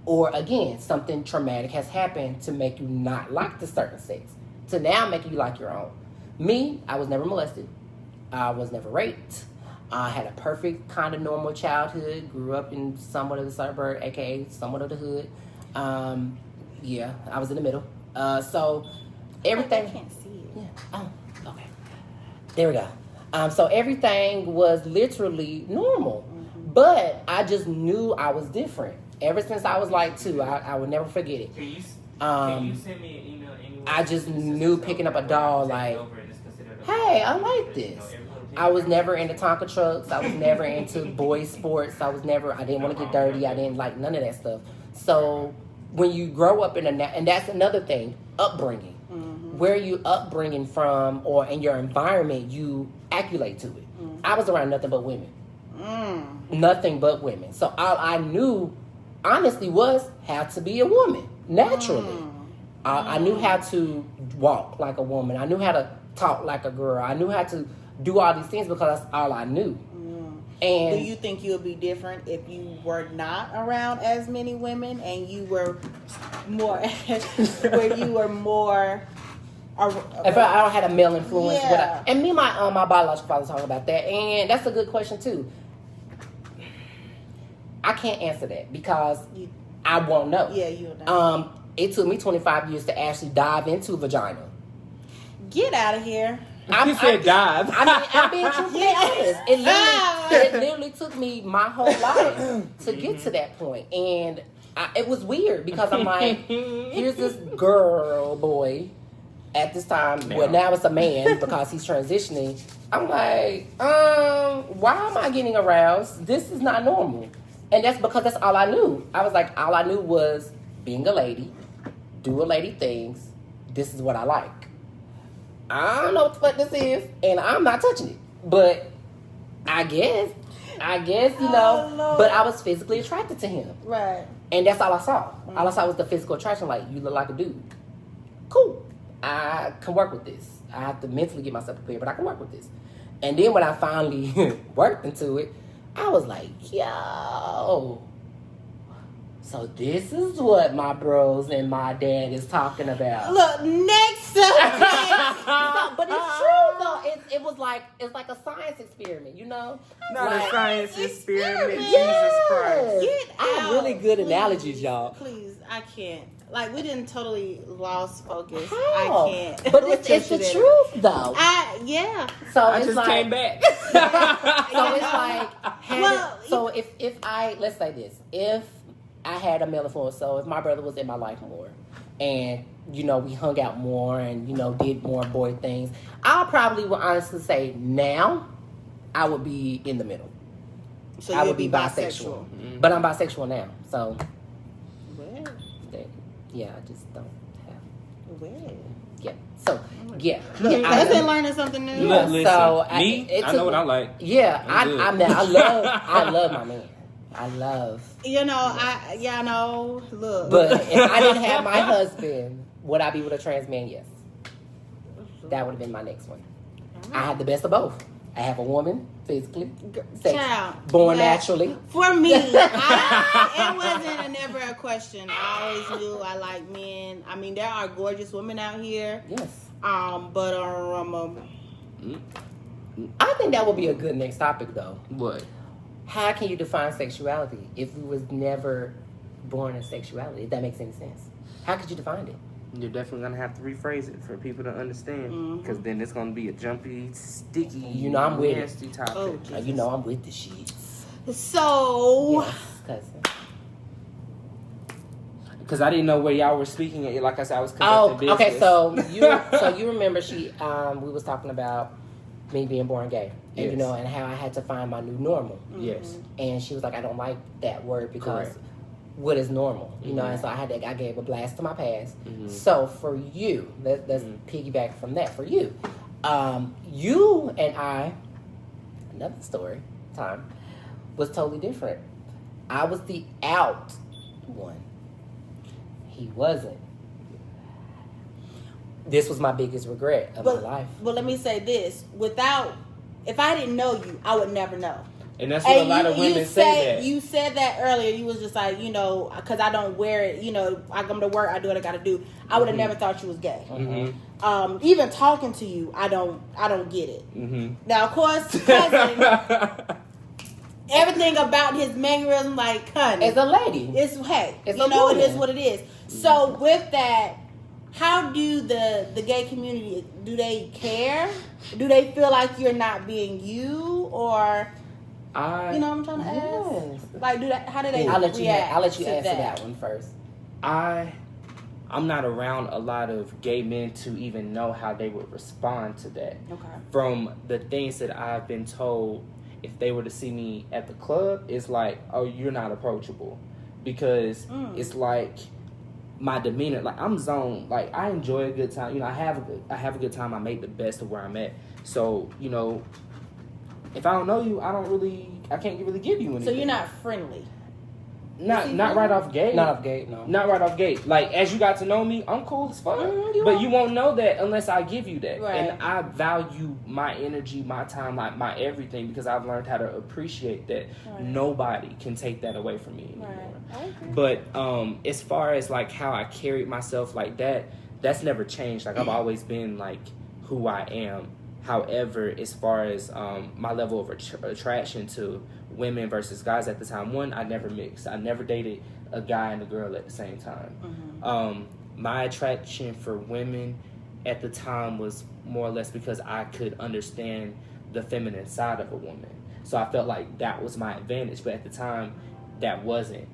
or again, something traumatic has happened to make you not like the certain sex, to now make you like your own. Me, I was never molested. I was never raped. I had a perfect kind of normal childhood. Grew up in somewhat of the suburb, aka somewhat of the hood. Yeah, I was in the middle. So everything. I can't see it. Yeah. Oh, okay. There we go. So everything was literally normal, but I just knew I was different. Ever since I was like 2, I would never forget it. Can you send me an email anyway? I just knew picking up a doll like, hey, I like this. I was never into Tonka trucks. I was never into boys sports. I didn't want to get dirty. I didn't like none of that stuff. So when you grow up and that's another thing, upbringing. Where you upbringing from or in your environment, you acculate to it. I was around nothing but women. Nothing but women. So all I knew, honestly, was how to be a woman, naturally. I knew how to walk like a woman. I knew how to talk like a girl. I knew how to do all these things because that's all I knew. And do you think you'll be different if you were not around as many women and you were more, where you were more... If I had a male influence, yeah. And me and my biological father talk about that, and that's a good question too. I can't answer that because I won't know. Yeah, you'll know. It took me 25 years to actually dive into vagina. Get out of here. You said dive. I'm being truthfully honest. It literally took me my whole life to get to that point, and it was weird because I'm like, here's this boy. At this time, well, now it's a man because he's transitioning. I'm like, why am I getting aroused? This is not normal. And that's because that's all I knew. I was like, all I knew was being a lady, do a lady things. This is what I like. I don't know what the fuck this is, and I'm not touching it. But I guess, but I was physically attracted to him. Right. And that's all I saw. All I saw was the physical attraction, like, you look like a dude. Cool. I can work with this. I have to mentally get myself prepared, but I can work with this. And then when I finally worked into it, I was like, yo. So this is what my bros and my dad is talking about. Look, next subject. But it's true though. It's like a science experiment, you know? Not like, a science experiment. Yes. Jesus Christ. Get I have out. really good Please, analogies, y'all. Please, I can't. Like, we didn't totally lost focus. How? I can't. But it's the truth though. Yeah. So I it's just like, came back. So it's like, so if I, let's say this, if I had a male influence, so if my brother was in my life more, and, we hung out more and, did more boy things, I probably would honestly say now, I would be in the middle. So I you'd would be bisexual. But I'm bisexual now, so Well, yeah, I just don't have. well. Yeah. So yeah. That's been learning something new. Yeah, Listen, so I know what I like. Yeah, I love my man. I love. You know, I know. Look, But if I didn't have my husband, would I be with a trans man? Yes. That would have been my next one. I have the best of both. I have a woman physically, Child, born naturally. For me, it wasn't never a question. I always knew I like men. I mean, there are gorgeous women out here. Yes. But I think that would be a good next topic, though. What? How can you define sexuality if we was never born in sexuality? If that makes any sense, how could you define it? You're definitely gonna have to rephrase it for people to understand, because then it's gonna be a jumpy, sticky, I'm with nasty it. topic. Oh, I'm with the sheets. So, Yes, cousin. Because I didn't know where y'all were speaking at. Like I said, I was Oh, conducting okay. business. So you remember we was talking about me being born gay, and Yes. and how I had to find my new normal. Yes. And she was like, I don't like that word because Correct. what is normal, and so I gave a blast to my past. So for you, let's piggyback from that. For you, you and I, another story time, was totally different. I was the out one. He wasn't. This was my biggest regret of my life. But let me say this: if I didn't know you, I would never know. And that's what a lot of women say that. You said that earlier. You was just like, because I don't wear it. I come to work. I do what I got to do. I would have never thought you was gay. Even talking to you, I don't get it. Now, of course, cousin, everything about his mannerism, like, honey, As a lady, it's hey, It's it is what it is. So with that, how do the gay community, do they care? Do they feel like you're not being you, or you know what I'm trying to ask? Like, how do they react? I'll let you to answer that one first. I'm not around a lot of gay men to even know how they would respond to that. Okay. From the things that I've been told, if they were to see me at the club, it's like, oh, you're not approachable. Because it's like my demeanor, like I'm zoned, like I enjoy a good time. I have a good time. I make the best of where I'm at. So, if I don't know you, I can't really give you anything. So you're not friendly. Not right off gate. Not off gate, no. Not right off gate. Like, as you got to know me, I'm cool as fuck. But you won't know that unless I give you that. Right. And I value my energy, my time, like my everything, because I've learned how to appreciate that. Right. Nobody can take that away from me anymore. Right. Okay. But as far as like how I carried myself like that, that's never changed. Like I've always been like who I am. However, as far as my level of attraction to women versus guys at the time, one, I never mixed. I never dated a guy and a girl at the same time. My attraction for women at the time was more or less because I could understand the feminine side of a woman. So I felt like that was my advantage. But at the time, that wasn't.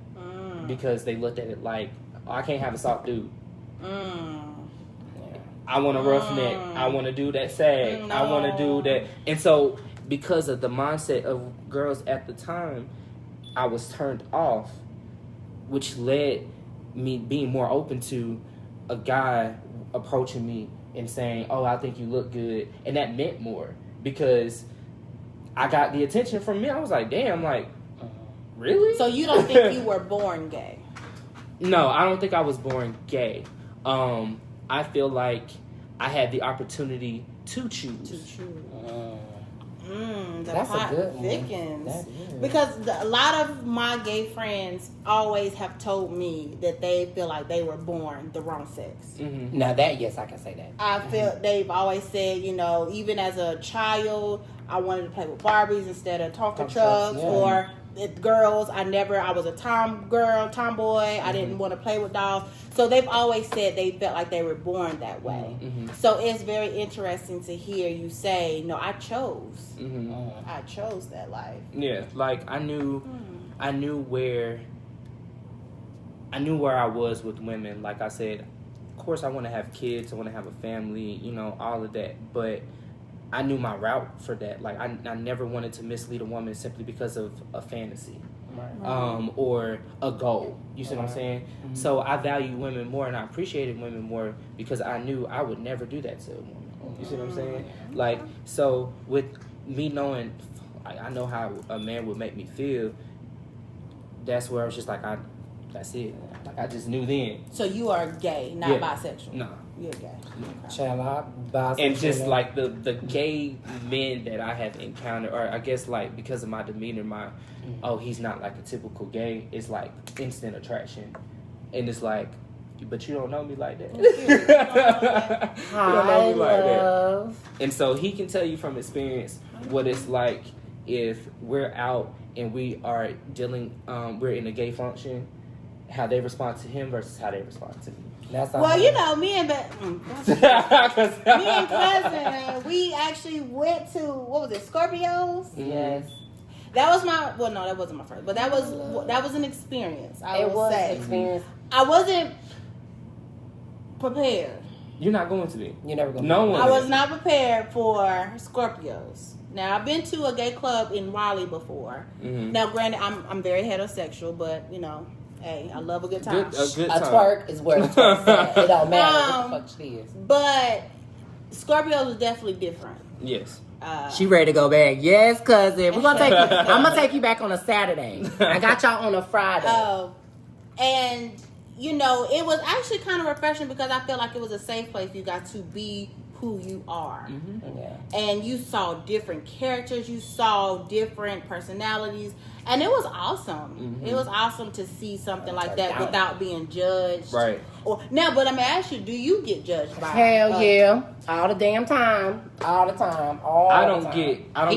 Because they looked at it like, oh, I can't have a soft dude. I want a roughneck. I want to do that sag. No. I want to do that. And so, because of the mindset of girls at the time, I was turned off, which led me being more open to a guy approaching me and saying, oh, I think you look good. And that meant more because I got the attention from men. I was like, damn, like, really? So you don't think you were born gay? No, I don't think I was born gay. I feel like I had the opportunity to choose. That's a good one. Thickens. Because a lot of my gay friends always have told me that they feel like they were born the wrong sex. Now that, yes, I can say that. I feel they've always said, even as a child, I wanted to play with Barbies instead of Tonka trucks, or girls. I was a tomboy. I didn't want to play with dolls. So they've always said they felt like they were born that way. So it's very interesting to hear you say, no, I chose. I chose that life. Yeah, like I knew where I was with women. Like I said, of course I want to have kids, I want to have a family, all of that. But I knew my route for that. Like I never wanted to mislead a woman simply because of a fantasy. Right. Or a goal. You see what I'm saying? Mm-hmm. So I value women more and I appreciated women more because I knew I would never do that to a woman. You see what I'm saying? Like, so with me knowing, I know how a man would make me feel, that's where I was just like, that's it. Like, I just knew then. So you are gay, not bisexual? No. You're gay. Child, bisexual. And just like the gay men that I have encountered, or I guess like because of my demeanor, he's not like a typical gay, it's like instant attraction. And it's like, but you don't know me like that. You don't know me like that. And so he can tell you from experience what it's like if we're out and we are dealing, we're in a gay function, how they respond to him versus how they respond to me. Well, you know, me and cousin, we actually went to, what was it, Scorpios? Yes. That was that wasn't my first, but that was an experience. I would say. Experience. I wasn't prepared. You're not going to be. You're never going to No be. one. I was not prepared for Scorpios. Now, I've been to a gay club in Raleigh before. Mm-hmm. Now, granted, I'm very heterosexual, but, you know, hey, I love a good time. A good time. A twerk is where the twerk's at. It don't matter what the fuck she is. But Scorpios was definitely different. Yes. She ready to go back. Yes, cousin. We're gonna take you. I'm gonna take you back on a Saturday. I got y'all on a Friday. And you know, it was actually kind of refreshing because I felt like it was a safe place. You got to be who you are. Mm-hmm. Yeah. And you saw different characters, you saw different personalities, and it was awesome. Mm-hmm. It was awesome to see something like that without being judged. Right. But let me ask you, do you get judged by Hell yeah. All the damn time. All the time. I don't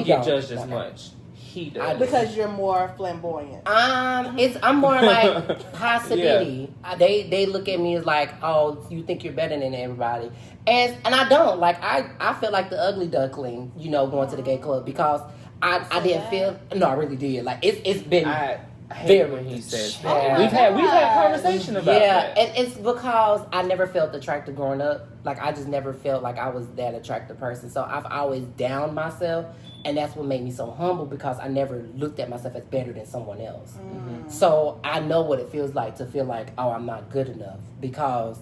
get judged as much. He does. Because you're more flamboyant. I'm more like high city. Yeah. They look at me as like, oh, you think you're better than everybody. And I don't. Like I feel like the ugly duckling, you know, going to the gay club because I didn't feel. No, I really did. Like it's been. I hate when he says that. We've had conversation about that. Yeah, and it's because I never felt attractive growing up. Like I just never felt like I was that attractive person. So I've always downed myself, and that's what made me so humble because I never looked at myself as better than someone else. Mm-hmm. So I know what it feels like to feel like, oh, I'm not good enough because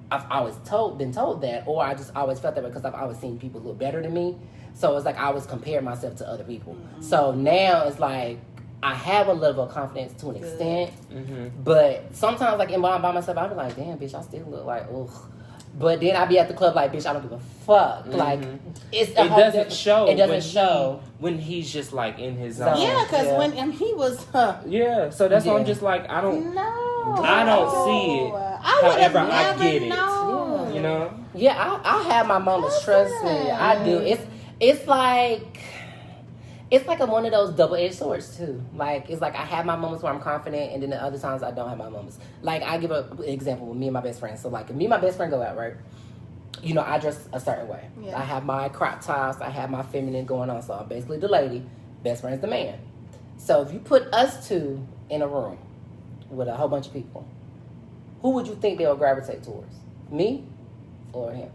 I've always been told that, or I just always felt that because I've always seen people look better than me. So it's like I always compare myself to other people. Mm-hmm. So now it's like I have a level of confidence to an extent, but sometimes like by myself, I be like, damn, bitch, I still look like, ugh. But then I be at the club like, bitch, I don't give a fuck. Mm-hmm. Like it doesn't show. It doesn't show when he's just like in his zone. Yeah, because when he was. Yeah, so that's why I'm just like I don't. No, I don't see it. However, I get it. Known. You know. Yeah, I have my moments. Trust me, I do. It's like one of those double-edged swords too. Like it's like I have my moments where I'm confident, and then the other times I don't have my moments. Like I give an example with me and my best friend. So like if me and my best friend go out, right? You know, I dress a certain way. Yeah. I have my crop tops. I have my feminine going on. So I'm basically the lady. Best friend's the man. So if you put us two in a room with a whole bunch of people, who would you think they will gravitate towards? Me or him?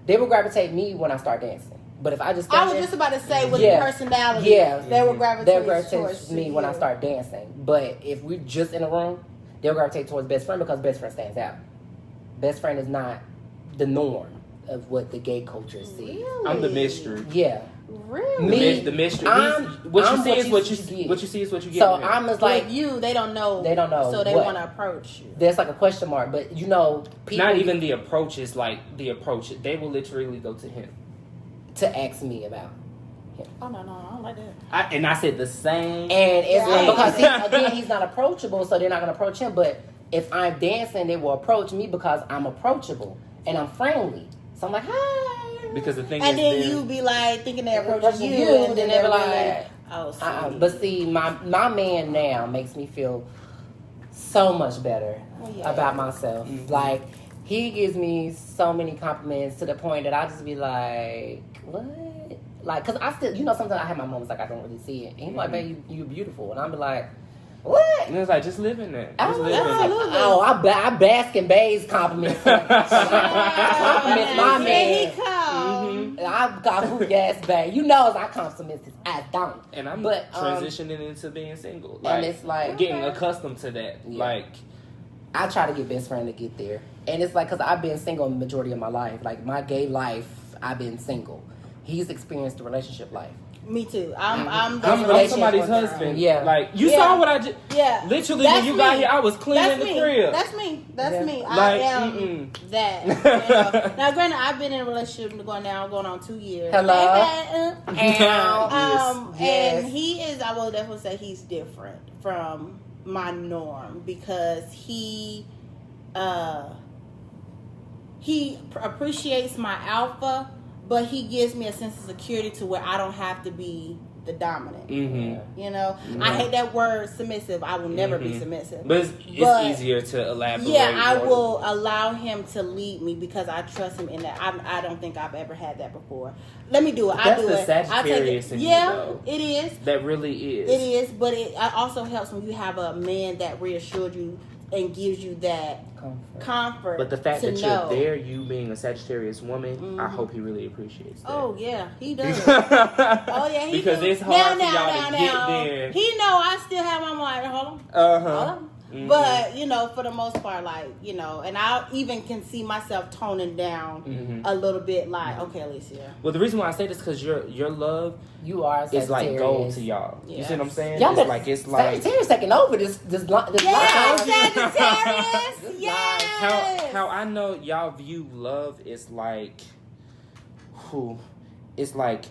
They will gravitate me when I start dancing. But if I just I was just about to say with the personality, they will gravitate towards me when I start dancing. But if we're just in a room, they'll gravitate towards best friend because best friend stands out. Best friend is not the norm of what the gay culture sees. Really? I'm the mystery. Yeah. Really? The mystery. What you see is what you get. What you see is what you get. So I'm just like you. They don't know. They don't know. So they want to approach you. There's like a question mark, but you know, people not even the approach is like the approach. They will literally go to him to ask me about him. Oh no, I don't like that. And I said the same. And it's because he's not approachable, so they're not gonna approach him. But if I'm dancing, they will approach me because I'm approachable and I'm friendly. So I'm like, hi. Because the thing and is, then you be like thinking they're approaching you, and then they're like, oh, but see, my man now makes me feel so much better about myself. Mm-hmm. Like he gives me so many compliments to the point that I just be like, what? Like, cause I still, you know, sometimes I have my moments like I don't really see it. And he's like, babe, you're beautiful, and I'm be like, what? And it's like, just live in there. I bask in Bay's compliments. Compliments my man. Here he comes. I got who yes, babe. You know, I come submissive. I don't. And I'm but transitioning into being single. And it's like getting accustomed to that. Yeah. Like, I try to get best friend to get there, and it's like because I've been single the majority of my life. Like my gay life, I've been single. He's experienced the relationship life. Me too. I'm somebody's husband. Yeah. Like, you saw what I just... Yeah. Literally, That's when you me. got here, I was cleaning the crib. That's me. That's me. Like, I am that. You know? Now, granted, I've been in a relationship going on 2 years. Hello. And he is, I will definitely say he's different from my norm because he appreciates my alpha, but he gives me a sense of security to where I don't have to be the dominant. Mm-hmm. You know, I hate that word submissive. I will never be submissive. But it's easier to elaborate. Yeah, I will allow him to lead me because I trust him in that. I don't think I've ever had that before. Let me do it. That's I do the it. Sagittarius in you, Yeah, though. it is. That really is. It is, but it also helps when you have a man that reassures you and gives you that comfort. But the fact to that know. you're there, you being a Sagittarius woman, I hope he really appreciates that. Oh yeah, he does. Oh yeah, he because do. it's hard for y'all to get there. He know I still have my mind. Hold on. Uh-huh. Hold on. But you know, for the most part, like you know, and I even can see myself toning down a little bit. Like, okay, Alicia. Well, the reason why I say this because your love, you are is like gold to y'all. Yes. You see what I'm saying? Y'all it's like Sagittarius taking over this Yes, line. Sagittarius. Yes. How I know y'all view love is like, it's like.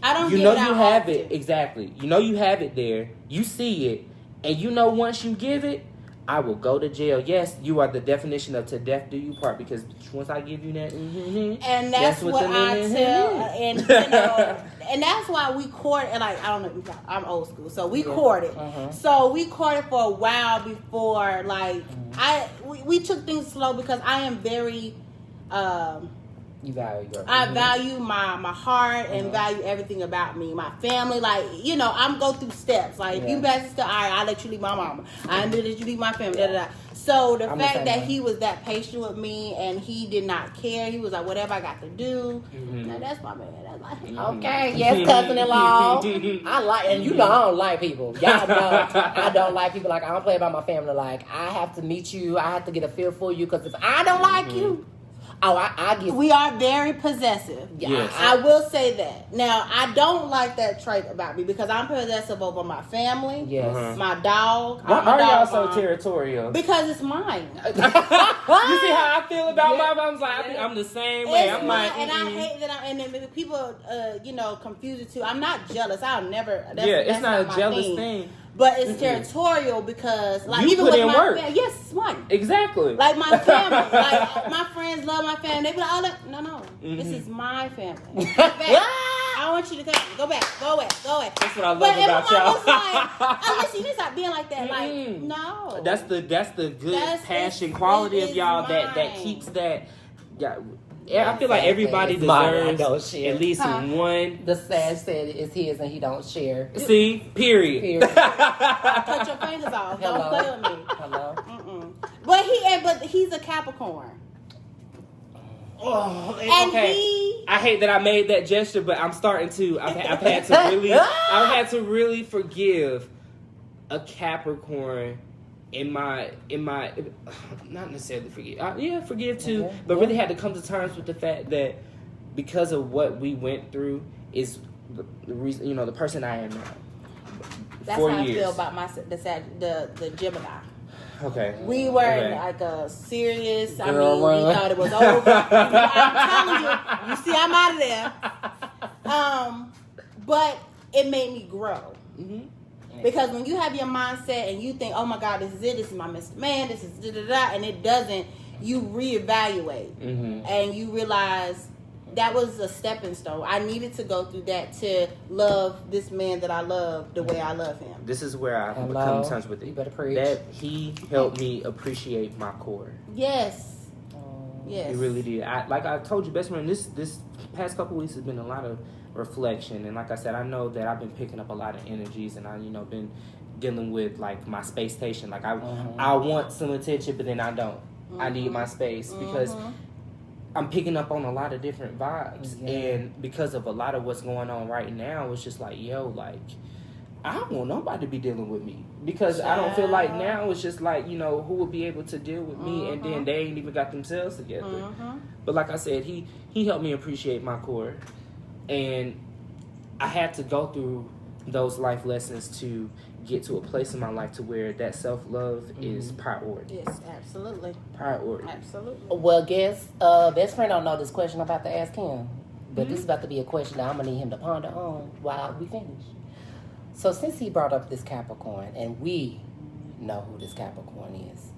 I don't. You know you have it exactly. You know you have it there. You see it. And you know, once you give it, I will go to jail. Yes, you are the definition of to death do you part because once I give you that, and that's what I tell, and you know, and that's why we courted. Like I don't know, I'm old school, so we courted. So we courted for a while before, like we took things slow because I am very. You value your I value my heart and value everything about me, my family. Like you know, I'm go through steps. Like if you pass stuff, I let you leave my mama. I do that you leave my family. Da, da, da. So the fact that he was that patient with me and he did not care, he was like, whatever I got to do. Now that's my man. That's my okay. Yes, cousin-in-law. I like, and you know I don't like people. Y'all know I don't like people. Like I don't play about my family. Like I have to meet you. I have to get a feel for you because if I don't like you. Oh, I get. We are very possessive. Yes. I will say that. Now, I don't like that trait about me because I'm possessive over my family, my dog. Why are y'all so territorial? Because it's mine. You see how I feel about my mom? I'm the same way. It's I'm mine, like, and I hate that. And then people, you know, confuse it too. I'm not jealous. I'll never. It's not a jealous thing. But it's territorial because, like, you even put with in my work. family, yes, it's mine. Exactly. Like my family, like my friends love my family. They be like, "Oh, no, this is my family." I want you to come. Go back. That's what I love but about y'all. Was like, listen, you need to stop being like that. Like, no. That's the good passion quality of y'all that keeps that. Yeah, I feel like everybody deserves at least one. The Sag said it's his and he don't share. See, period. Cut your fingers off. Don't play with me. Hello. But he's a Capricorn. Oh, and okay. I hate that I made that gesture, but I'm starting to. I've had to really forgive a Capricorn. In my, not necessarily forgive. Forgive too, but really had to come to terms with the fact that because of what we went through is the reason, you know, the person I am now. That's 4 how years. I feel about the Gemini. Okay. We were in like a serious. Girl, we thought it was over. I'm telling you. You see, I'm out of there. But it made me grow. Because when you have your mindset and you think, oh my God, this is it, this is my Mr. Man, this is da-da-da, and it doesn't, you reevaluate. And you realize that was a stepping stone. I needed to go through that to love this man that I love the way I love him. This is where I come to terms with it. You better preach. That he helped me appreciate my core. Yes. Yes. He really did. Like I told you, best friend, this past couple weeks has been a lot of reflection, and like I said, I know that I've been picking up a lot of energies, and I been dealing with like my space station. Like I want some attention, but then I don't. I need my space because I'm picking up on a lot of different vibes, Yeah. and because of a lot of what's going on right now, it's just like, yo, like, I don't want nobody to be dealing with me, because I don't feel like now it's just like, you know, who would be able to deal with me, and then they ain't even got themselves together. But like I said, he helped me appreciate my core, and I had to go through those life lessons to get to a place in my life to where that self-love is priority. Yes, absolutely. Priority. Absolutely. Well, best friend don't know this question I'm about to ask him, but this is about to be a question that I'm gonna need him to ponder on while we finish. So since he brought up this Capricorn, and we know who this Capricorn is,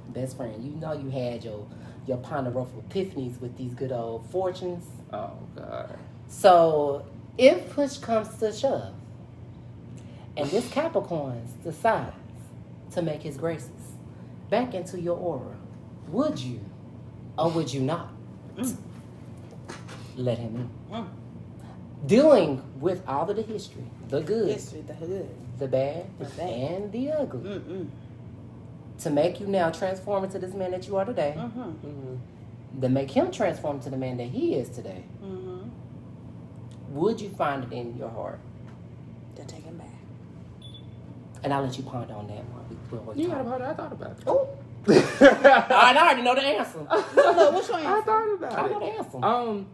best friend, you know you had your ponderosa epiphanies with these good old fortunes. Oh God. So if push comes to shove, and this Capricorn decides to make his graces back into your aura, would you or would you not let him in? Dealing with all of the history, the good, the bad, and the ugly, to make you now transform into this man that you are today, to make him transform to the man that he is today. Would you find it in your heart To take him back. And I'll let you ponder on that one. You got about it. I thought about it. Oh. I already know the answer. Look, what's your answer? I thought about I it. know the answer.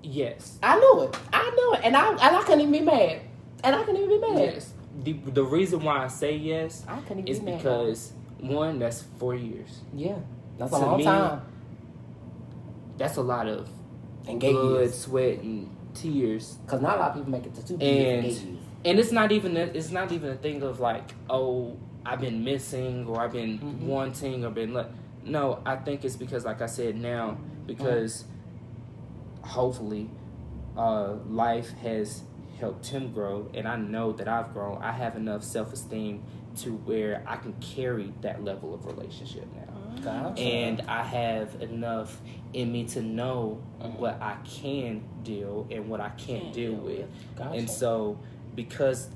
Yes. I knew it. And I couldn't even be mad. Yes. The reason why I say yes I couldn't even is be mad. because, one, that's 4 years. Yeah. That's a To long me, time. That's a lot of Engaged. blood, sweat, and tears. Because not a lot of people make it to 2 years. And it's not even a thing of like, oh, I've been missing or I've been wanting or been no, I think it's because, like I said, now, because hopefully life has helped him grow, and I know that I've grown. I have enough self-esteem to where I can carry that level of relationship now. Gotcha. And I have enough in me to know what I can deal and what I can't deal with. Gotcha. And so, because,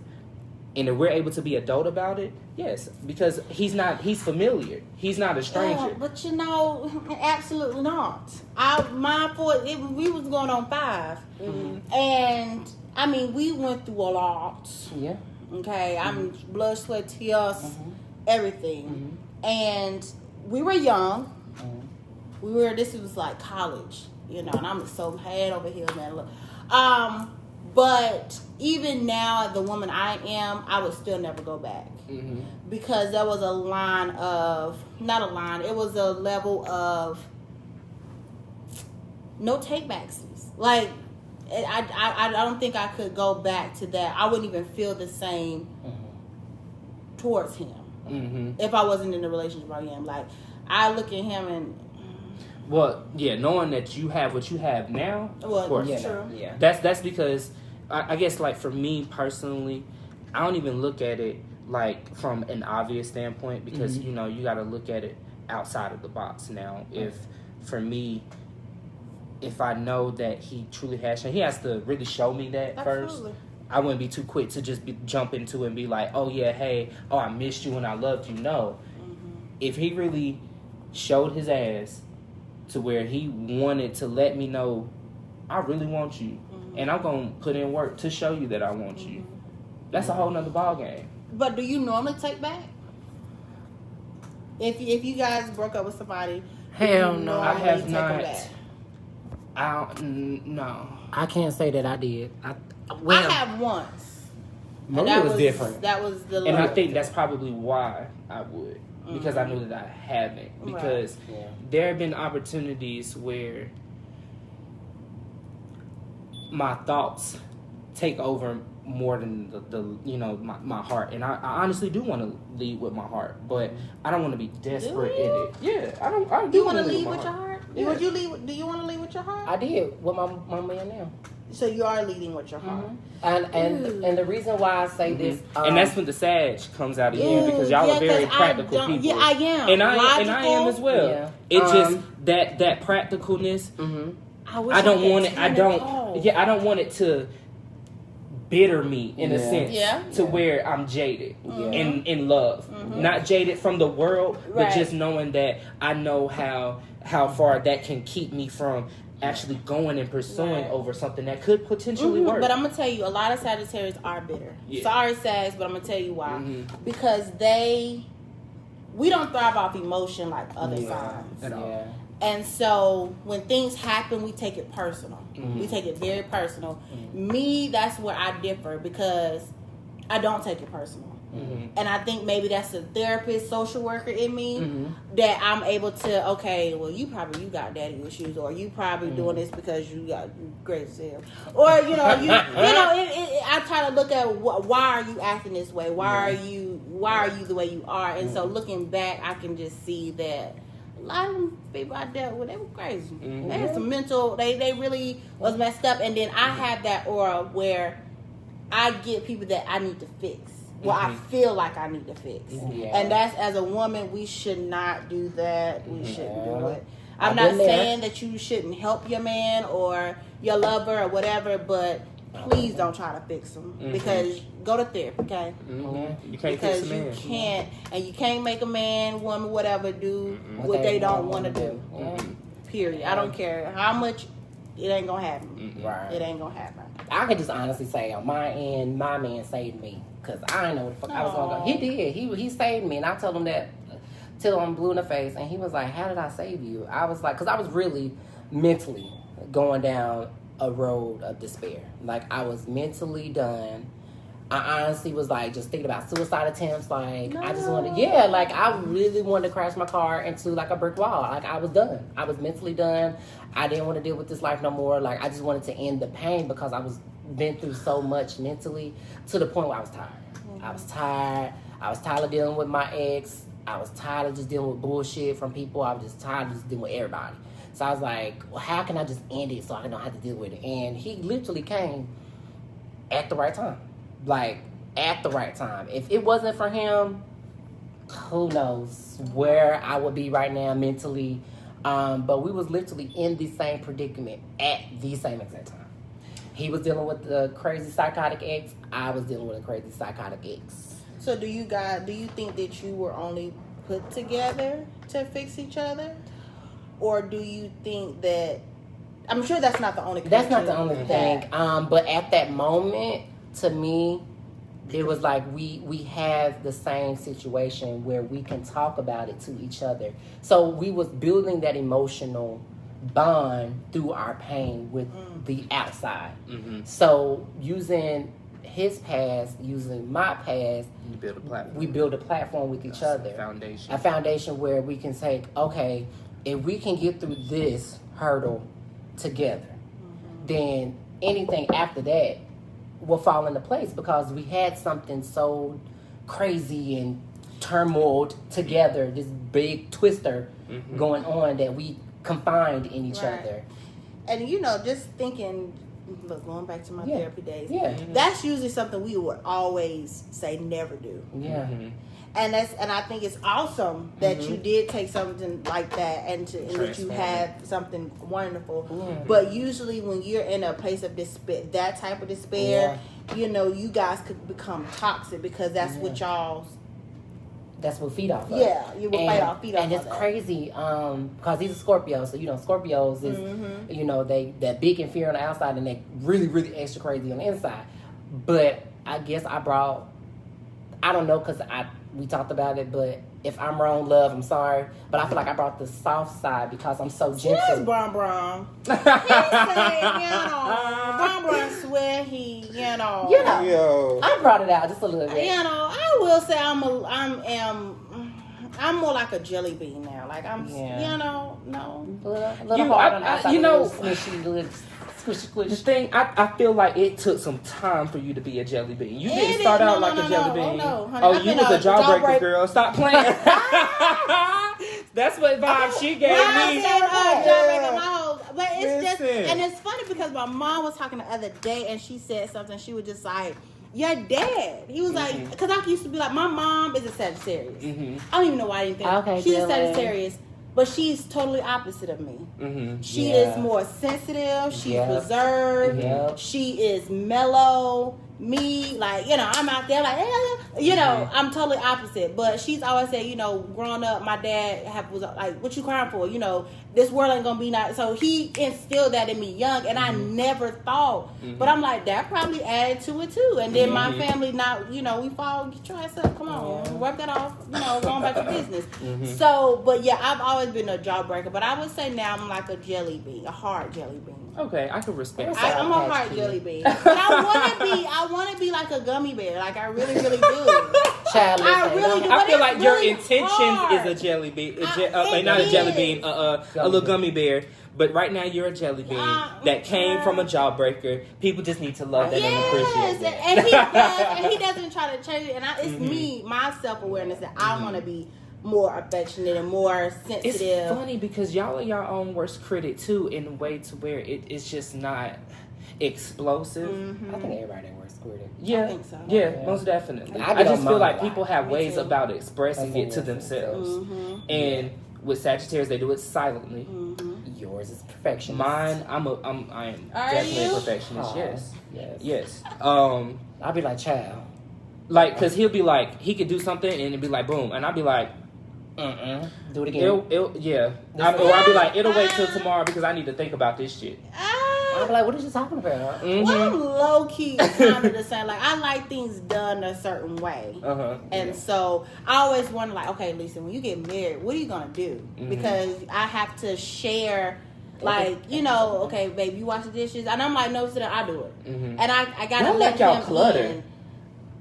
and if we're able to be adult about it, yes, because he's familiar. He's not a stranger. Yeah, but you know, absolutely not. We was going on 5. And, I mean, we went through a lot. Yeah. Okay, I mean, blood, sweat, tears, everything. And we were young. This was like college, you know, and I'm so head over heels, man. Look. But even now, the woman I am, I would still never go back. Because there was a it was a level of no takebacks. Like, I don't think I could go back to that. I wouldn't even feel the same towards him if I wasn't in the relationship I am. Like, I look at him and... Well, yeah, knowing that you have what you have now, Well, of course. true. Yeah. That's because, I guess, like, for me personally, I don't even look at it, like, from an obvious standpoint, because, you know, you got to look at it outside of the box now. For me, if I know that he truly has, he has to really show me that Absolutely. first. I wouldn't be too quick to just jump into it and be like, oh, yeah, hey, oh, I missed you and I loved you. No. If he really showed his ass to where he wanted to let me know, I really want you, and I'm going to put in work to show you that I want you, that's a whole nother ball game. But do you normally take back? If you guys broke up with somebody, Hell do you no. I normally have take them not. back? No. I can't say that I did. I Well, have once. Maria That was different. That was the. And I limit. think that's probably why I would, because I knew that I haven't. Because there have been opportunities where my thoughts take over more than the you know, my heart, and I honestly do want to lead with my heart, but I don't want to be desperate in it. Yeah, I do You want to lead with your heart? Yeah. Would you lead? Do you want to lead with your heart? I did with my man now. So you are leading with your heart. And the reason why I say this, and that's when the Sag comes out of you, because y'all are very 'cause practical people. Yeah, I am. And I am as well. Yeah. It's just that practicalness. I wish I don't could want it. I turn don't. off. Yeah, I don't want it to bitter me in a sense to Yeah. where I'm jaded Yeah. in love. Not jaded from the world, but Right. just knowing that I know how far that can keep me from actually going and pursuing over something that could potentially work. But I'm gonna tell you, a lot of Sagittarius are bitter. Yeah. Sorry, Sags, but I'm gonna tell you why. Because we don't thrive off emotion like other signs. At all. Yeah. And so when things happen, we take it personal. We take it very personal. Me, that's where I differ because I don't take it personal. And I think maybe that's a therapist, social worker in me that I'm able to, okay, well, you got daddy issues, or you probably doing this because you got great as hell, or I try to look at why are you acting this way? Why are you the way you are? And so looking back, I can just see that a lot of them people I dealt with, they were crazy. They had some mental, they really was messed up. And then I have that aura where I get people that I need to fix. Well, I feel like I need to fix. Yeah. And that's, as a woman, we should not do that. We shouldn't do it. I'm I've not been there. saying that you shouldn't help your man or your lover or whatever, but please don't try to fix them. Because go to therapy, okay? You can't Because fix a man. you can't, and you can't make a man, woman, whatever, do what they don't want to do. Period. I don't care how much, it ain't gonna happen. Right. It ain't gonna happen. I can just honestly say on my end, my man saved me. Because I didn't know what the fuck I was going to go. He did. He saved me. And I told him that till I'm blue in the face. And he was like, how did I save you? I was like, because I was really mentally going down a road of despair. Like, I was mentally done. I honestly was like just thinking about suicide attempts. Like, I just wanted, like I really wanted to crash my car into like a brick wall. Like, I was done. I was mentally done. I didn't want to deal with this life no more. Like, I just wanted to end the pain because I was been through so much mentally to the point where I was tired. I was tired. I was tired of dealing with my ex. I was tired of just dealing with bullshit from people. I was just tired of just dealing with everybody. So I was like, well, how can I just end it so I don't have to deal with it? And he literally came at the right time. Like, at the right time. If it wasn't for him, who knows where I would be right now mentally. But we was literally in the same predicament at the same exact time. He was dealing with the crazy psychotic ex. I was dealing with a crazy psychotic ex. So do you think that you were only put together to fix each other? Or do you think that, I'm sure that's not the only That's not the only thing. But at that moment, to me, it was like we have the same situation where we can talk about it to each other. So we was building that emotional bond through our pain with the outside. So using his past, using my past, we build a platform with each other. A foundation where we can say, okay, if we can get through this hurdle together, then anything after that will fall into place because we had something so crazy and turmoiled together, this big twister going on that we confined in each other. And just thinking, look, going back to my therapy days, that's usually something we would always say never do. And I think it's awesome that you did take something like that and that you have something wonderful. But usually when you're in a place of despair, that type of despair, you guys could become toxic because that's what y'all's. That's what feed off of. Yeah, you will feed off. And it's crazy because he's a Scorpio, so Scorpios is they that big and fear on the outside and they really really extra crazy on the inside. But I guess I don't know because we talked about it, but if I'm wrong, love, I'm sorry. But I feel like I brought the soft side because I'm so gentle. Yes, Bron. He said, Bron swear he, Yo. I brought it out just a little bit. I will say I'm more like a jelly bean now. Like I'm, no. A little hard on the outside, a little squishy, little squishy. The thing, I feel like it took some time for you to be a jelly bean. You didn't start out like a jelly bean. You was a jawbreaker girl. Stop playing. That's what vibe she gave me. But it's just, and it's funny because my mom was talking the other day and she said something. She was just like, your dad. He was like, because I used to be like, my mom is a Sagittarius. I don't even know why I didn't think. Okay, she's a Sagittarius. But she's totally opposite of me. She is more sensitive. She's reserved. She is mellow. me, like, you know, I'm out there like, you know, I'm totally opposite. But she's always said, you know, growing up, my dad was like, what you crying for? You know, this world ain't gonna be nice. So he instilled that in me young, and I never thought. But I'm like, that probably added to it too. And then my family, not, you know, we fall, get your ass up, come on, wipe that off, you know, going back to business. So, but yeah, I've always been a jawbreaker. But I would say now I'm like a jelly bean, a hard jelly bean. Okay, I can respect. I'm a hard jelly bean, but I want to be like a gummy bear. Like I really, really do. Child, I really do. I feel like really your intentions hard. is a jelly bean, not a jelly bean, a little gummy bear. But right now you're a jelly bean that came from a jawbreaker. People just need to love that and appreciate that. And he doesn't try to change it. And it's me, my self-awareness that I want to be more affectionate and more sensitive. It's funny because y'all are your own worst critic too, in a way to where it's just not explosive. I think everybody works critic. Yeah, I think so. Yeah, most definitely. I just feel like people have ways about expressing it to themselves, and with Sagittarius they do it silently. Yours is perfection. Mine, I am definitely a perfectionist. Yes. I'll be like, child. Like, cause he'll be like, he could do something and it'd be like, boom, and I'll be like, do it again. Or I'll be like, it'll wait till tomorrow because I need to think about this shit. I'll be like, what are you talking about? Well, I'm low key kind of the same. Like I like things done a certain way, and so I always wonder, like, okay, Lisa, when you get married, what are you gonna do? Because I have to share. Like, you know, okay, babe, you wash the dishes, and I'm like, no, so I do it, and I gotta let him clutter. In.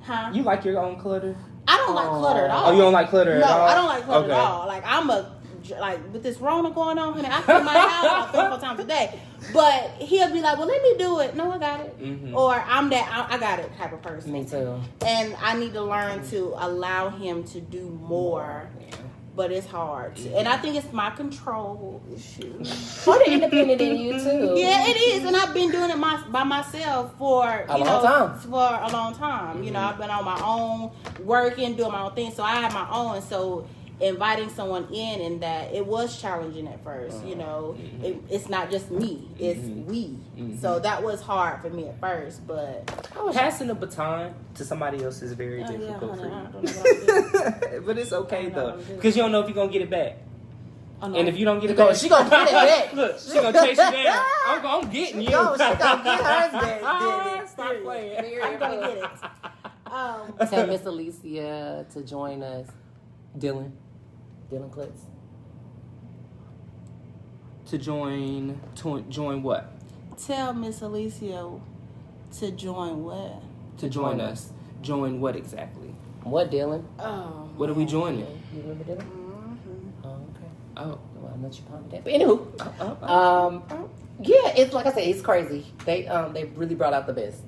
Huh? You like your own clutter? I don't like clutter at all. Oh, you don't like clutter at all? No, I don't like clutter at all. Like, with this Rona going on, honey, I clean my house about 3 or 4 times a day. But he'll be like, well, let me do it. No, I got it. Or I'm I got it type of person. Me too. And I need to learn to allow him to do more. But it's hard. And I think it's my control issue. Or the independent in you too. Yeah, it is. And I've been doing it by myself for a long time. You know, I've been on my own, working, doing my own thing. So I have my own. And so inviting someone in and that it was challenging at first. You know, it's not just me. It's we. So that was hard for me at first. But passing the baton to somebody else is very difficult for you. I don't know what I'm But it's okay though, because you don't know if you're gonna get it back. Oh, no. And if you don't get it back, she gonna get it back. Look, she gonna chase you down. I'm getting you. She gonna get hers back. Stop playing. I'm gonna get it. Tell Miss Alicia to join us. Dylan Klitz. To join what? Tell Miss Alicia to join what? To join us. Join what exactly? What, Dylan? Oh. What are we joining? You remember Dylan? Oh, okay. Oh. Well, I'm not you pondered that. But anywho, yeah, it's like I said, it's crazy. They really brought out the best.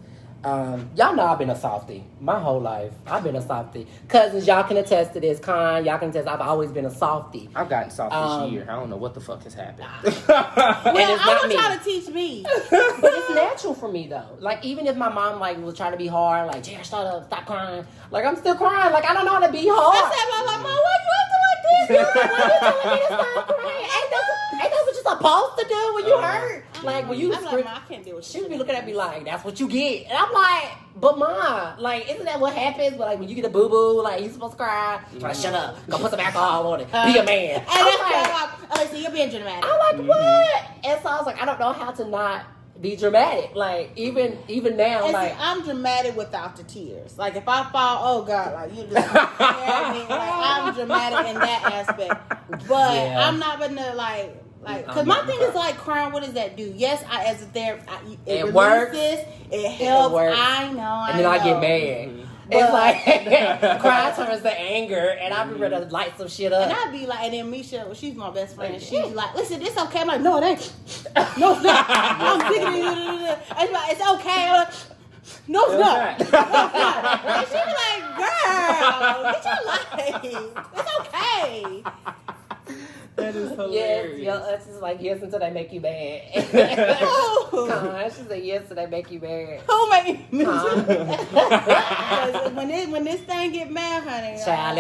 Y'all know I've been a softie my whole life. I've been a softie. Cousins, y'all can attest to this. Con, y'all can attest. I've always been a softie. I've gotten soft this year. I don't know what the fuck has happened. Well, I want y'all to teach me. But it's natural for me though. Like even if my mom was trying to be hard, like Jared, stop crying. Like I'm still crying. Like I don't know how to be hard. I said, "Mom, why you acting like this? Why you telling me to stop crying? Ain't that what you're supposed to do when you hurt? Like when you I'm like, I can't deal with she would be looking at me like, that's what you get. And I'm like, but Ma, like, isn't that what happens? But like when you get a boo-boo, like you supposed to cry. Like, shut up. Go put some alcohol on it. Be a man. And that's like, so you're being dramatic. I'm like, what? And so I was like, I don't know how to not be dramatic. Like even now, and like see, I'm dramatic without the tears. Like if I fall, oh God, like you just scare me. Like I'm dramatic in that aspect. But I'm not gonna like because my thing is like crying. What does that do? Yes, as a therapist, it works. It helps. I know. And then I get mad. It's like crying turns to anger, and I'll be ready to light some shit up. And I'd be like, and then Misha, she's my best friend. She's like, listen, it's okay. I'm like, no, it ain't. No, it's not. I'm sick of it. And she's like, it's okay. I'm like, no, it's not. No, it's not. And she be like, girl, get your life. It's okay. That is hilarious. Yes, it's just like yes until they make you mad. She said yes until they make you mad. Who make me when this thing get mad, honey. Child,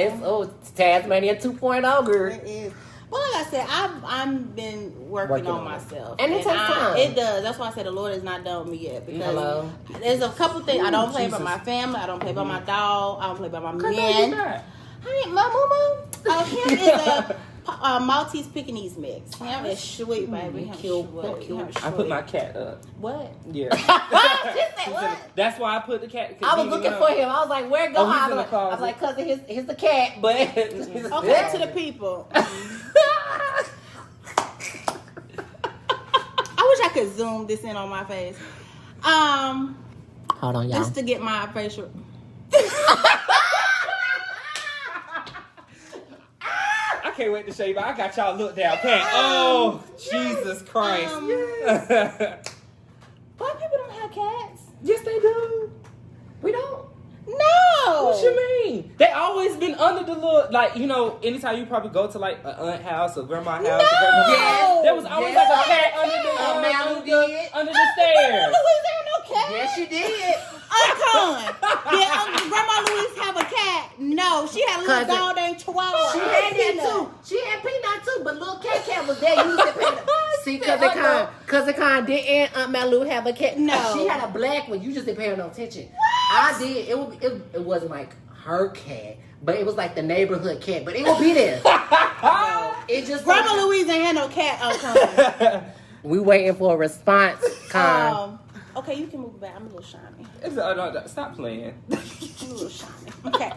it's Tasmania 2.0, girl. It is. Well, like I said, I've been working on myself, and it takes time. It does. That's why I said the Lord is not done with me yet, because there's a couple things. I don't play by my family. I don't play by my dog. I don't play by my men. Hey, my mama. Him is a Maltese Pekingese mix. Him is sweet, baby. I put my cat up. What? Yeah. She said what? That's why I put the cat. I was looking for him. I was like, where go? He's in the I was like, cousin, here's the cat, but Okay, to the people. I wish I could zoom this in on my face. Hold on, y'all. Just to get my facial. I can't wait to show you, but I got y'all look down pat. Oh, Jesus Christ. Black people don't have cats. Yes, they do. We don't. No. What you mean? They always been under the little, like, you know, anytime you probably go to like an aunt house or grandma house. Yes. There was always like a cat under the stairs. Louise ain't no cat. Yes, she did. Did Grandma Louise have a cat? No, she had a little Cousin. dog named Chihuahua. She had that too. She had Peanut too, but little cat was there. You used to pay See, Cousin Con did Aunt Malu have a cat? No. She had a black one. You just didn't pay her no attention. I did. It wasn't like her cat, but it was like the neighborhood cat. But it would be there. It just Grandma Louise ain't had no cat. We waiting for a response, Con. Okay, you can move back. I'm a little shiny. Stop playing. I'm a little shiny. Okay.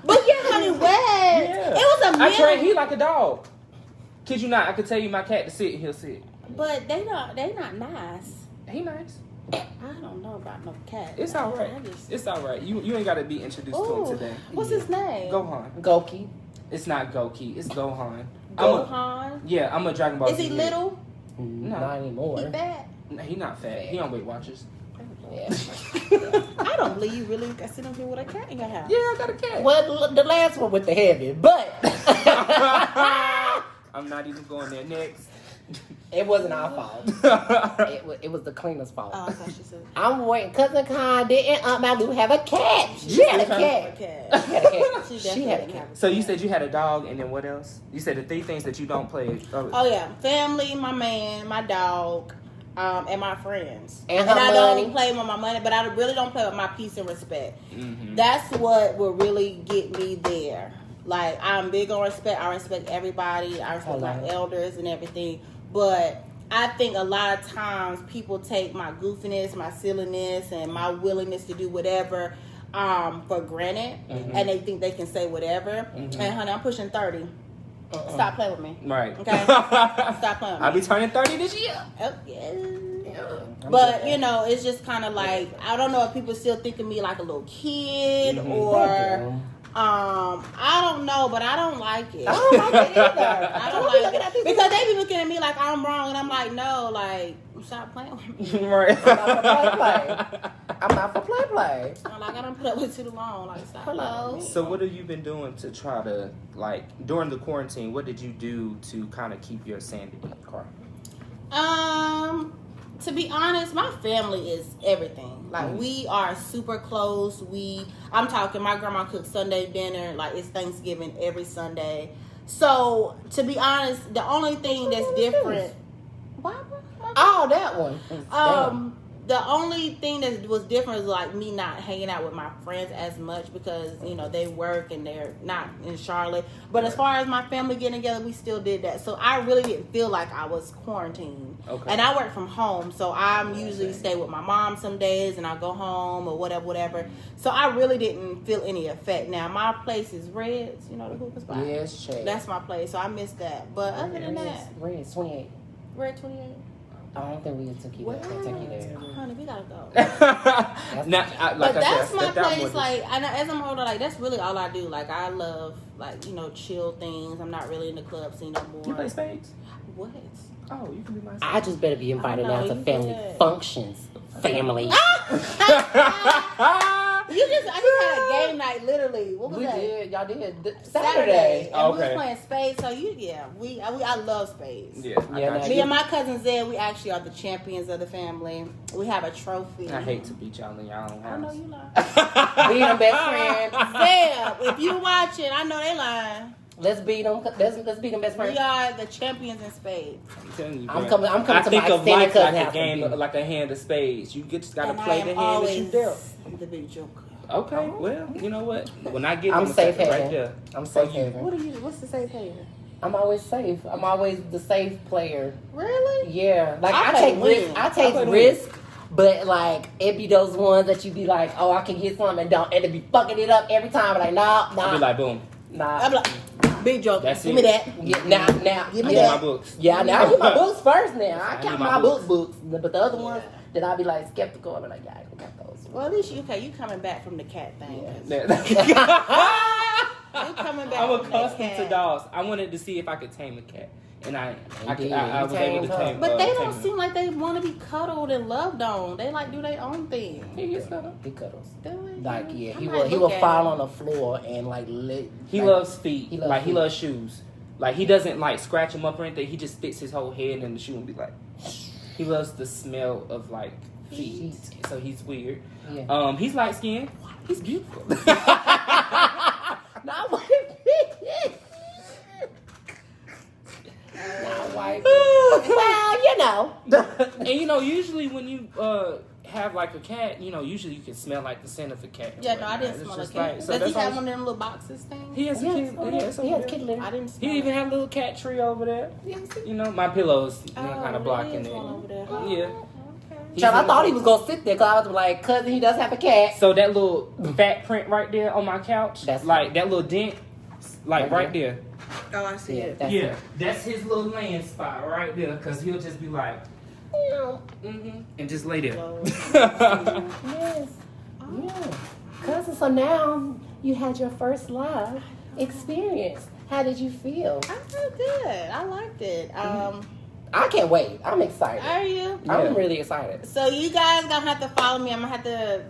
But yeah, honey, what? Yeah. It was a I train minute. he like a dog. Kid you not, I could tell you my cat to sit and he'll sit. But they not nice. He nice. I don't know about no cat. It's all right. It's all right. You ain't got to be introduced to him today. What's his name? Gohan. Goki. It's not Goki. It's Gohan. Gohan? I'm a Dragon Ball Is he Z. little? No. Not anymore. He fat? No, he not fat. He on Weight Watchers. Yeah. I don't believe you really got sit up here with a cat in your house. Yeah, I got a cat. Well, the last one with the heavy, but I'm not even going there next. it wasn't our fault. It was the cleaner's fault. Oh, I thought she said. I'm waiting. Cousin Con didn't Aunt Malu have a cat? She had a cat. She had a cat. She had a cat. So you said you had a dog, and then what else? You said the 3 things that you don't play. Oh yeah, family, my man, my dog, and my friends. And I money. don't play with my money, but I really don't play with my peace and respect. Mm-hmm. That's what will really get me there. Like, I'm big on respect. I respect everybody. I respect my elders and everything. But I think a lot of times people take my goofiness, my silliness, and my willingness to do whatever for granted. Mm-hmm. And they think they can say whatever. Mm-hmm. And honey, I'm pushing 30. Stop playing with me. Right. Okay? Stop playing with me. I'll be turning 30 this year. Oh, yeah. But, you know, it's just kind of like, I don't know if people still think of me like a little kid or... I don't know, but I don't like it. I don't like it either. I don't like it. Because they be looking at me like I'm wrong, and I'm like, no, like, stop playing with me. Right. I'm not for play. I'm like, I don't put up with too long. Like, stop playing with me. So what have you been doing to try to, like, during the quarantine, what did you do to kind of keep your sanity? To be honest, my family is everything. Like, we are super close. I'm talking, my grandma cooks Sunday dinner. Like, it's Thanksgiving every Sunday. So, to be honest, the only thing that's different... Oh, that one. The only thing that was different is like me not hanging out with my friends as much because, you know, they work and they're not in Charlotte. But as far as my family getting together, we still did that. So I really didn't feel like I was quarantined. Okay. And I work from home. So I'm usually stay with my mom some days and I go home or whatever. So I really didn't feel any effect. Now, my place is Red's, you know, the hookah spot. Yes, Shay. That's my place. So I missed that. But other than that, Red's 28. Red 28. I don't think we took you there. Honey, we gotta go. But that's my place. Like, as I'm older, like that's really all I do. Like, I love, like, you know, chill things. I'm not really in the club scene no more. You play spades? What? Oh, you can be my. I just better be invited out to family functions. Family. I just had a game night, literally. What was that? We did. Y'all did. Saturday. And we okay. was playing spades. So I love spades. Yeah. Me and my cousin Zed, we actually are the champions of the family. We have a trophy. I hate to beat y'all in y'all own house. I know you lie. We the best friends. Zed, if you watching, I know they lying. Let's beat them. Let's beat them, best friend. We are the champions in spades. I'm telling you, I'm bro. coming I to think my of extended life cousin like a house. game, like a hand of spades. You just gotta And play I the am hand that you dealt. the big joker. Okay, well, you know what? When I get, I'm safe right haven. there. I'm safe you. haven. What's the safe haven? I'm always safe. I'm always the safe player. Really? Yeah, like I I play take win. risk. I take play win. risk, but like it be those ones that you be like, oh, I can get something and don't, and it be fucking it up every time. Like nah. I'll be like, boom. I'm like, big joker. That's Give it. me that. Yeah, now, Give I me need that. my books. Yeah, now I get my books first. Now I I count need my my books. books, but the other ones that I be like skeptical. I be like, yeah, I got those. Well, at least you coming back from the cat thing. Yeah. 'Cause You coming back I'm from that accustomed to cat. dogs. I wanted to see if I could tame a cat, and I was did. able to Tamed her. tame. But they tame don't her. seem like they want to be cuddled and loved on. They like do their own thing. He cuddles. Do it? Like yeah, I he might will look at fall it. on the floor and like He like, loves feet. he loves Like he feet. loves shoes. Like he doesn't like scratch them up or anything. He just sticks his whole head in the shoe and be like. He loves the smell of like feet. So he's weird. Yeah. He's light skinned. He's beautiful. Not white. Not white. Well, you know. And usually when you have like a cat, usually you can smell like the scent of a cat. Yeah, no, I didn't It's smell a just cat. like- so Does that's he have all- one of them little boxes things? He has a kid. He has kid litter. I didn't smell He even it. have a little cat tree over there. My pillows, kind of blocking there is one over it. there. Yeah. Okay. Child, I thought he was gonna sit there because I was like, cousin, he does have a cat. So that little fat print right there on my couch, That's like that little dent, like Right right there. Oh, I see it. That's Yeah, that's his little laying spot right there, cause he'll just be like, and just lay there. Yes. Yeah. Cousin, so now you had your first live experience. How did you feel? I feel good. I liked it. I can't wait. I'm excited. Are you? I'm really excited. So you guys gonna have to follow me. I'm gonna have to,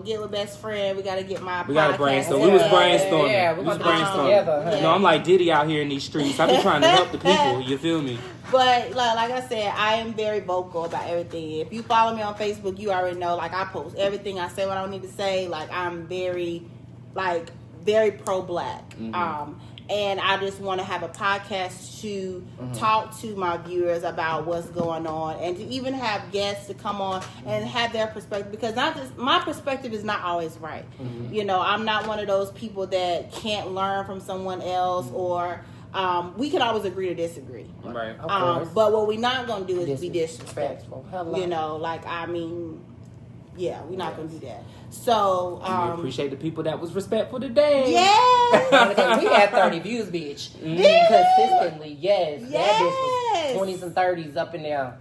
get with best friend. We gotta get my. We gotta podcast brainstorm. We was together. brainstorming. Yeah, we we're was gonna do this brainstorming. together, huh? Yeah. I'm like Diddy out here in these streets. I be trying to help the people. You feel me? But like I said, I am very vocal about everything. If you follow me on Facebook, you already know. Like I post everything. I say what I don't need to say. Like I'm very pro-black. And I just want to have a podcast to talk to my viewers about what's going on, and to even have guests to come on and have their perspective, because my perspective is not always right. I'm not one of those people that can't learn from someone else, or we can always agree to disagree. Right. Of course. But what we're not going to do is be disrespectful. Hello. We're not going to do that. So, We appreciate the people that was respectful today. yes. We had 30 views, bitch. Consistently, yes. That bitch was 20s and 30s up in there.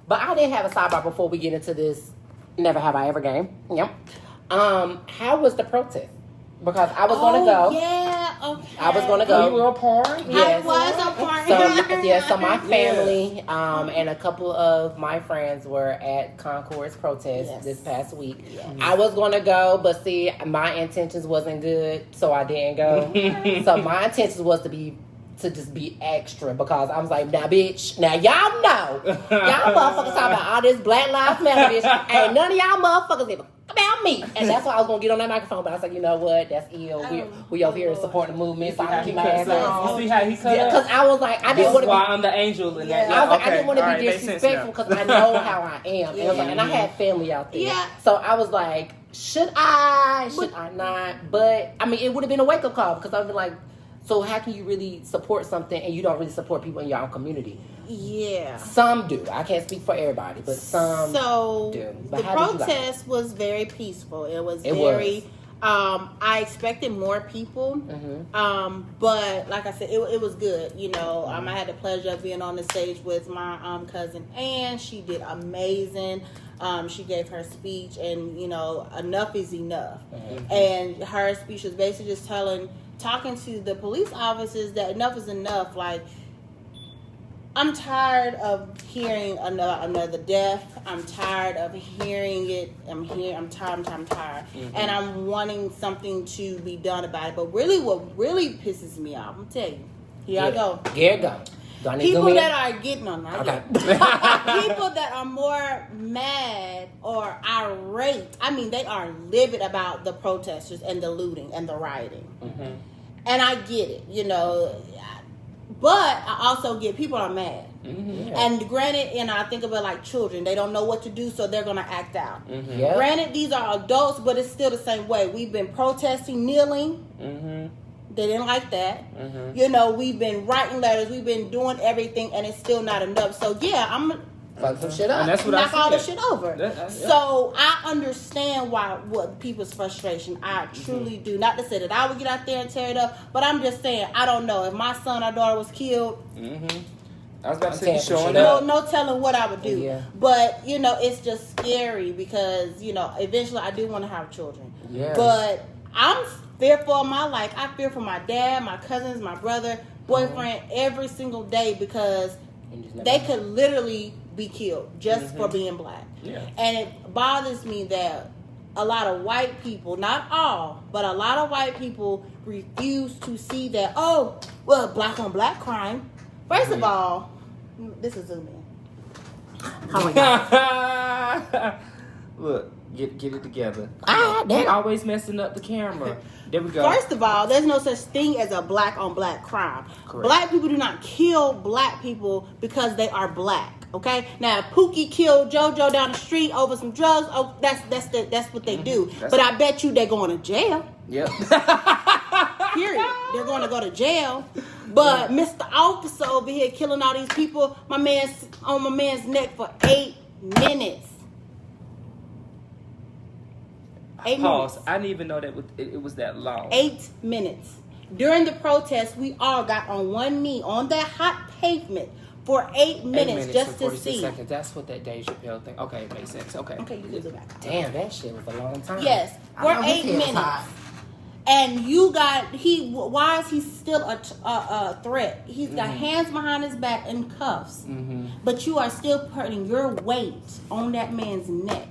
But I did have a sidebar before we get into this Never Have I Ever game. Yep. How was the protest? Because I was going to go. Yeah, okay. I was going to go. You were a part? Yes. I was a part. So my family and a couple of my friends were at Concord's protest this past week. Yes. I was going to go, but see, my intentions wasn't good, so I didn't go. So my intentions was to just be extra, because I was like, now bitch, now y'all know, y'all motherfuckers talking about all this Black Lives Matter, bitch, ain't none of y'all motherfuckers ever about me. And that's why I was gonna get on that microphone, but I was like, you know what, that's ill. We over here supporting the movement, so I keep my ass on. You see how he cut Yeah, up? because I was like, I This didn't is want to why be. I'm the angel in that. I was like, I Okay. didn't want to All be right, makes sense disrespectful now. because I know how I am. And, I was like, and I had family out there. Yeah. So I was like, should I not? But, I mean, it would have been a wake-up call, because I would be like, so how can you really support something and you don't really support people in your own community? Yeah. Some do. I can't speak for everybody, but some So do. the But how did you like it? protest was very peaceful. It was It very. I expected more people, but like I said, it was good. I had the pleasure of being on the stage with my cousin Ann. She did amazing. She gave her speech, and enough is enough. And her speech was basically just talking to the police officers that enough is enough. Like, I'm tired of hearing another death. I'm tired of hearing it. I'm tired. And I'm wanting something to be done about it. But really, what really pisses me off, I'm telling you. Here I go. Here it go. Do I need to People zoom in? that are getting on that. Okay. People that are more mad or irate. I mean, they are livid about the protesters and the looting and the rioting. And I get it, you know. But I also get people are mad. Mm-hmm. And granted, and I think of it like children. They don't know what to do, so they're going to act out. Mm-hmm. Yep. Granted, these are adults, but it's still the same way. We've been protesting, kneeling. Mm-hmm. They didn't like that. Mm-hmm. You know, we've been writing letters. We've been doing everything, and it's still not enough. So, yeah, I'm Fuck some shit up. And that's what knock I all the said. shit over. So I understand what people's frustration. I truly do. Not to say that I would get out there and tear it up, but I'm just saying I don't know if my son or daughter was killed. Mm-hmm. I was about to say, I'm you showing saying up. No telling what I would do. Yeah. But you know, it's just scary because you know eventually I do want to have children. Yeah. But I'm fearful of my life. I fear for my dad, my cousins, my brother, boyfriend every single day because they could literally be killed just for being black. Yeah. And it bothers me that a lot of white people, not all, but a lot of white people refuse to see that, oh, well, black on black crime. First of all, this is zoom in. Oh my God. Look, get it together. Damn. You always messing up the camera. There we go. First of all, there's no such thing as a black on black crime. Correct. Black people do not kill black people because they are black. Okay, now if Pookie killed JoJo down the street over some drugs, oh, that's what they do. But I bet you they're going to jail. Yep. Period. They're going to go to jail. But Mr. Officer over here killing all these people, my man's on my man's neck for 8 minutes. 8 Pause. minutes. I didn't even know that it was that long. 8 minutes. During the protest, we all got on one knee on that hot pavement for 8 minutes just and to 46 see. seconds. That's what that Dave Chappelle thing. Okay, it makes sense. Okay. Okay, you can go back. Damn, that shit was a long time. Yes, I for know his 8 head was minutes. hot. And you got why is he still a threat? He's got hands behind his back and cuffs, but you are still putting your weight on that man's neck.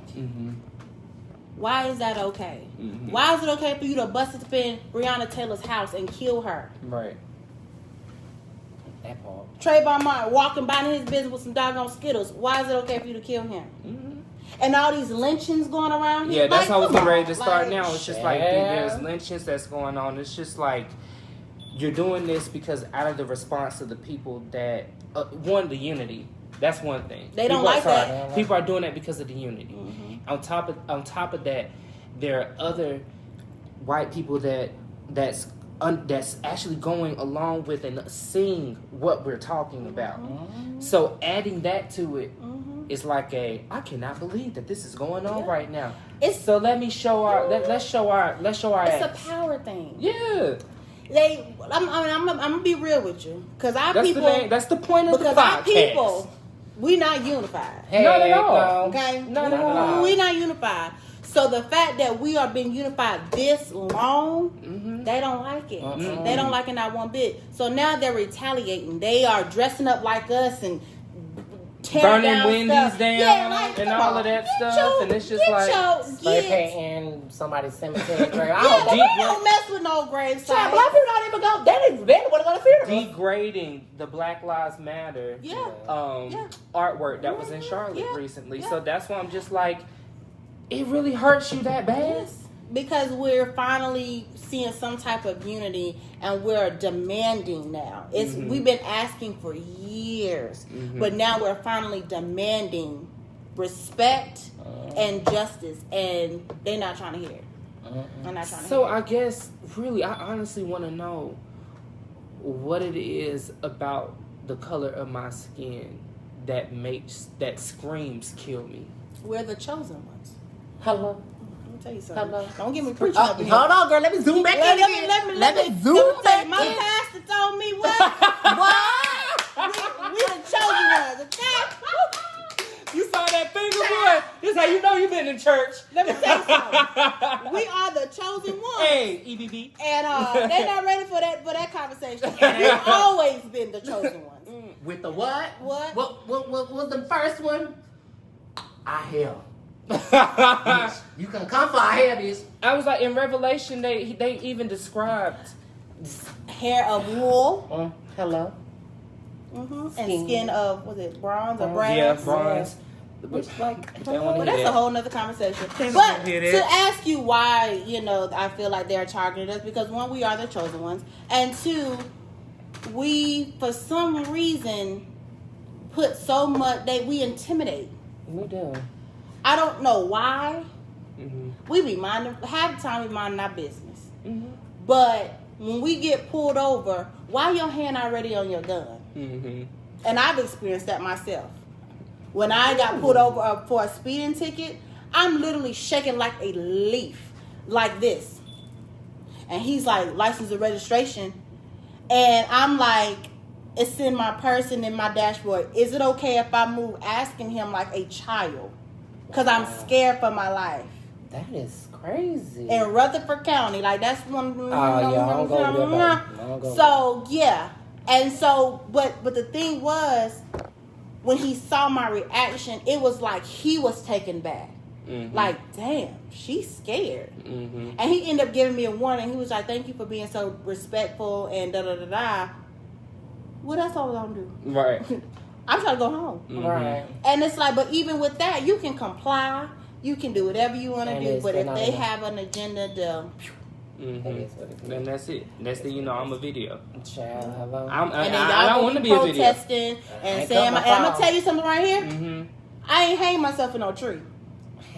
Why is that okay? Why is it okay for you to bust up in Breonna Taylor's house and kill her? Right. That part. Trayvon Martin walking by his business with some doggone Skittles. Why is it okay for you to kill him? And all these lynchings going around here. Yeah, that's how I was come ready on, to start like, now. It's just like there's lynchings that's going on. It's just like you're doing this because out of the response of the people that one, the unity. That's one thing. They don't like that. People are doing that because of the unity. On top of that, there are other white people that's actually going along with and seeing what we're talking about. So adding that to it is like I cannot believe that this is going on right now. So let's show our It's ass. a power thing. Yeah. I'm gonna be real with you, because our That's people. that's the point of the Because podcast. our people, we not unified. Not at all. Okay, Not at all. we not unified. So the fact that we are being unified this long, they don't like it. They don't like it not one bit. So now they're retaliating. They are dressing up like us and tearing Burning down Wendy's stuff. down Yeah, like, and come all on. of that Get stuff, your- and it's just get like your- Spray get- painting somebody's cemetery grave. Yeah, I we don't don't mess with no grave Child, sites. black people don't even go. They don't want to go to funerals. degrading the Black Lives Matter artwork that was in Charlotte recently. Yeah. So that's why I'm just like, it really hurts you that bad? Yes, because we're finally seeing some type of unity, and we're demanding now. We've been asking for years, but now we're finally demanding respect and justice, and they're not trying to hear it. They're not trying to So hear I guess really, I honestly want to know what it is about the color of my skin that screams kill me. it. We're the chosen ones. Hello. Let me tell you something. Hello. Don't get me preaching up in here. Hold on, girl. Let me zoom back in again. Let me zoom back in. My pastor told me what? we the chosen ones, okay? You saw that finger, boy? This how you know you've been in church. Let me tell you something. We are the chosen ones. Hey, EBB. And they're not ready for that conversation. And we've always been the chosen ones. With the what? What? What was the first one? Our hair. Bitch, you can come for our hair, bitch. I was like, in Revelation, they even described Hair of wool. Hello. And skin of, was it bronze or brass? yeah, bronze. Which, like, They don't wanna Well, hear that's that. a whole nother conversation. Can't But hear to that. ask you why, I feel like they're targeting us because one, we are the chosen ones, and two, we for some reason put so much we intimidate. we do. I don't know why. Mm-hmm. We be minding half the time we minding our business, Mm-hmm. but when we get pulled over, why your hand already on your gun? Mm-hmm. And I've experienced that myself. When I got pulled over for a speeding ticket, I'm literally shaking like a leaf, like this. And he's like, license and registration. And I'm like, it's in my purse and in my dashboard. Is it okay if I move asking him like a child? Because I'm scared for my life. That is crazy. In Rutherford County, like that's one. Oh, yeah, I don't go there, baby. I don't go So, yeah. And so, but the thing was, when he saw my reaction, it was like he was taken back. Mm-hmm. Like, damn, she's scared. Mm-hmm. And he ended up giving me a warning. He was like, thank you for being so respectful and da-da-da-da. What else I was going to do? Right. I'm trying to go home. Mm-hmm. Right. And it's like, but even with that, you can comply. You can do whatever you want to And do. it's But if not they enough. have an agenda, they'll... Mm-hmm. That is what it is. And that's it. That's the I'm a video. Child, hello. And then I y'all don't want to be be a video. protesting and Ain't saying, got and my I'm going phone. to tell you something right here. Mm-hmm. I ain't hang myself in no tree.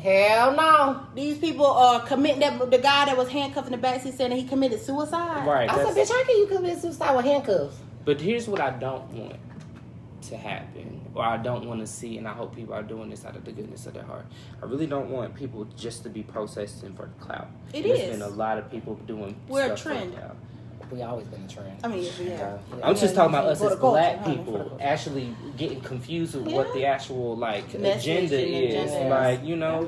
Hell no. These people are committing that. The guy that was handcuffed in the backseat said that he committed suicide. Right. I said, that's- bitch, how can you commit suicide with handcuffs? But here's what I don't want to happen, or I don't want to see, and I hope people are doing this out of the goodness of their heart. I really don't want people just to be protesting for the clout. There's is. been a lot of people doing We're a stuff for the trend. clout. We always been a trend. I mean, yeah. I'm just talking about us For as the culture, black honey, for the people culture. actually getting confused with Yeah. what the actual like Message agenda and is. agenda. Like,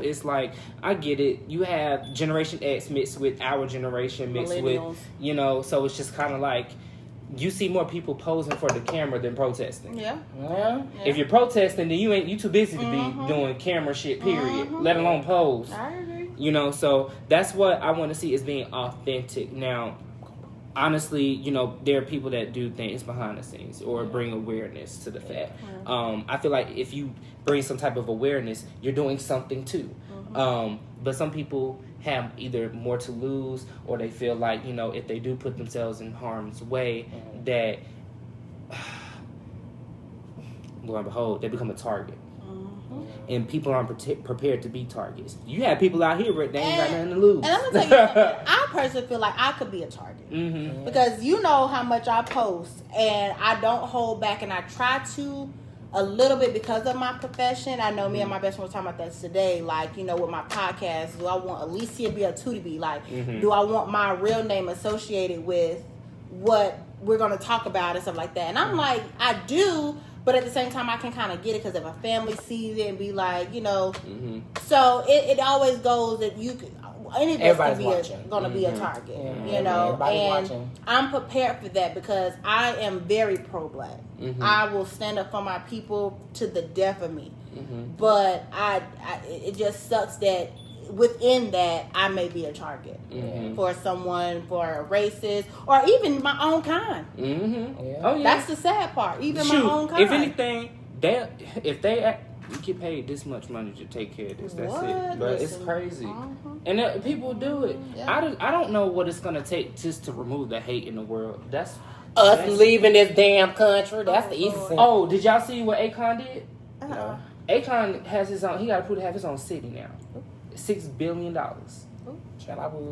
it's like I get it. You have Generation X mixed with our generation mixed Millennials. with so it's just kind of like you see more people posing for the camera than protesting. Yeah. Yeah. If you're protesting, then you too busy to be doing camera shit. Period. Let alone pose. I agree. So that's what I want to see is being authentic. Now, honestly, there are people that do things behind the scenes or bring awareness to the fact. I feel like if you bring some type of awareness, you're doing something too. But some people have either more to lose or they feel like, if they do put themselves in harm's way, that, lo and behold, they become a target. And people aren't prepared to be targets. You have people out here that ain't got nothing to lose. And I'm gonna tell you something. I personally feel like I could be a target because you know how much I post, and I don't hold back, and I try to a little bit because of my profession. I know me and my best friend were talking about that today. Like, with my podcast, do I want Alicia be a Tootie? Like, do I want my real name associated with what we're gonna talk about and stuff like that? And I'm like, I do. But at the same time, I can kind of get it because if a family sees it and be like, so it always goes that you could, any of us can be going to be a target, Everybody and watching. I'm prepared for that because I am very pro-black. I will stand up for my people to the death of me. But it just sucks that within that, I may be a target for someone, for a racist, or even my own kind. Oh, yeah. That's the sad part. Even my own kind. If anything, if they get paid this much money to take care of this, that's What? it. But Listen. it's crazy. And people do it. Yeah. I don't know what it's going to take just to remove the hate in the world. That's Leaving this damn country. That's the easy thing. Oh, did y'all see what Akon did? Uh-huh. Akon has his own, he got to have his own city now. $6 billion.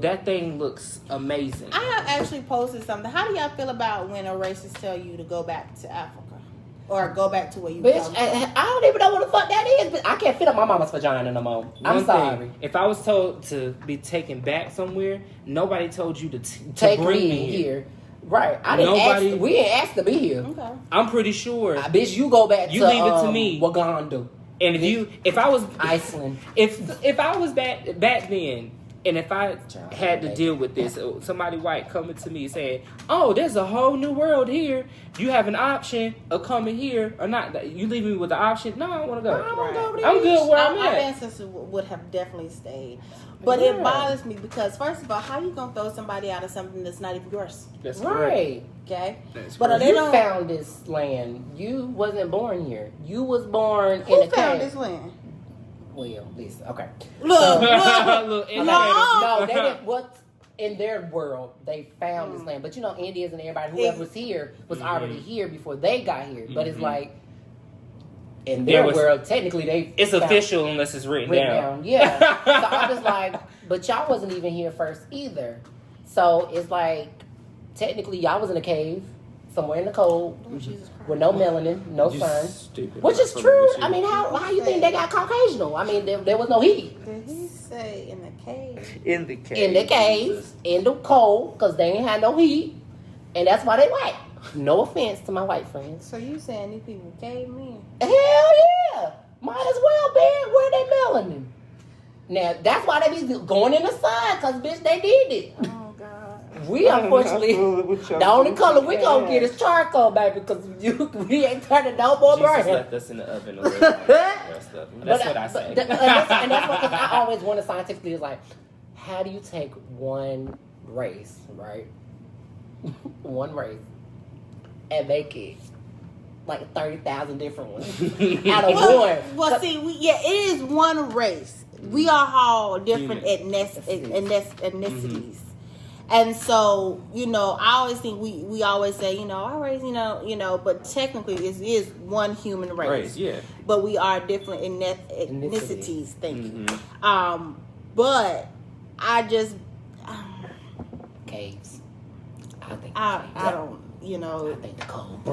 That thing looks amazing. I have actually posted something. How do y'all feel about when a racist tell you to go back to Africa or go back to where you Bitch, come from? I don't even know what the fuck that is, but I can't fit up my mama's vagina no more. I'm One sorry. thing, if I was told to be taken back somewhere, nobody told you to Take bring me here. Right. We didn't ask to be here. Okay. I'm pretty sure. Bitch, you go back You to leave it to me. Waganda. And if I was Iceland. if I was back then, and if I had to deal with this, somebody white coming to me saying, "Oh, there's a whole new world here. You have an option of coming here or not. You leaving me with the option? No, I want to go. I wanna go over there. I'm good where I'm My at." ancestors would have definitely stayed. But it bothers me because, first of all, how you going to throw somebody out of something that's not even yours? That's Right. Okay? That's But correct. they You don't... found this land. You wasn't born here. You was born in Who a found cave. this land? Well, listen, okay. Look, Look, No, they didn't. What in their world they found this land, but you know, Indians and everybody, whoever was here was already here before they got here. But it's like in their world, technically it's official unless it's written down. Yeah. So I was like, but y'all wasn't even here first either. So it's like technically y'all was in a cave somewhere in the cold with no melanin, no sun, which is true. I mean, how you think they got Caucasian? I mean, there was no heat. Did he say in the cave? In the cave. In the cave, in the cold, because they ain't had no heat, and that's why they white. No offense to my white friends. So you saying these people cavemen? Hell yeah, might as well be where they melanin. Now that's why they be going in the sun, cause bitch they did it. Oh God. We unfortunately the only color we gonna get is charcoal, baby, because we ain't turning no more Jesus brown. left us in the oven a little. That's what I say. And that's why, cause I always wanted scientifically is like, how do you take one race, right? One race, and make it like 30,000 different ones out of one. Well, see, it is one race. We are all different ethnicities. And so, you know, I always think we always say, you know, our race, you know, but technically it is one human race. Yeah. But we are different ethnicities. Thank you. But I just Caves. I don't, you know. I think the cold.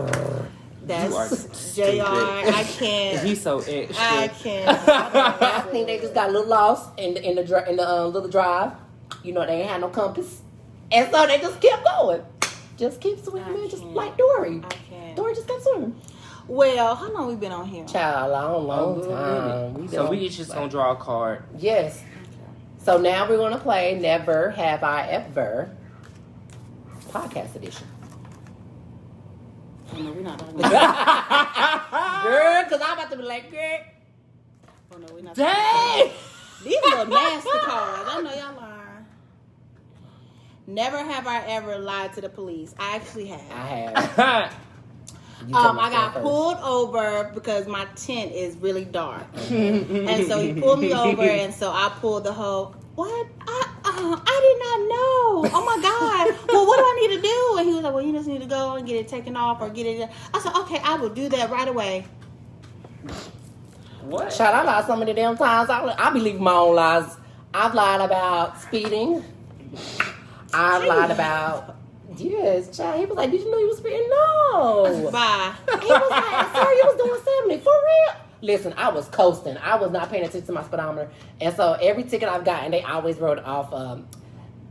That's JR. I can't. He's so extra. I can't. I think they just got a little lost in the little drive. You know, they ain't had no compass, and so they just kept going. Just keep swimming, just like Dory. I can't. Dory just kept swimming. Well, how long we been on here? Child, long time. So we each just gonna draw a card. Yes. So now we're gonna play Never Have I Ever podcast edition. Oh, no, we're not doing Girl, that. because I'm about to be like, girl. Oh, no, we're not. Dang! These little nasty cards. I know y'all are. Never have I ever lied to the police. I actually have. I have. I got pulled over because my tent is really dark. And so he pulled me over, and so I pulled the whole, what? I did not know. Oh my God. Well, what do I need to do? And he was like, well, you just need to go and get it taken off or get it. I said, okay, I will do that right away. What? Child, I lied so many damn times. I be leaving my own lies. I've lied about speeding. I've lied about... Yes, child. He was like, did you know you was speeding? No. Bye. He was like, sir, you was doing 70. For real? Listen, I was coasting. I was not paying attention to my speedometer. And so every ticket I've gotten, they always wrote off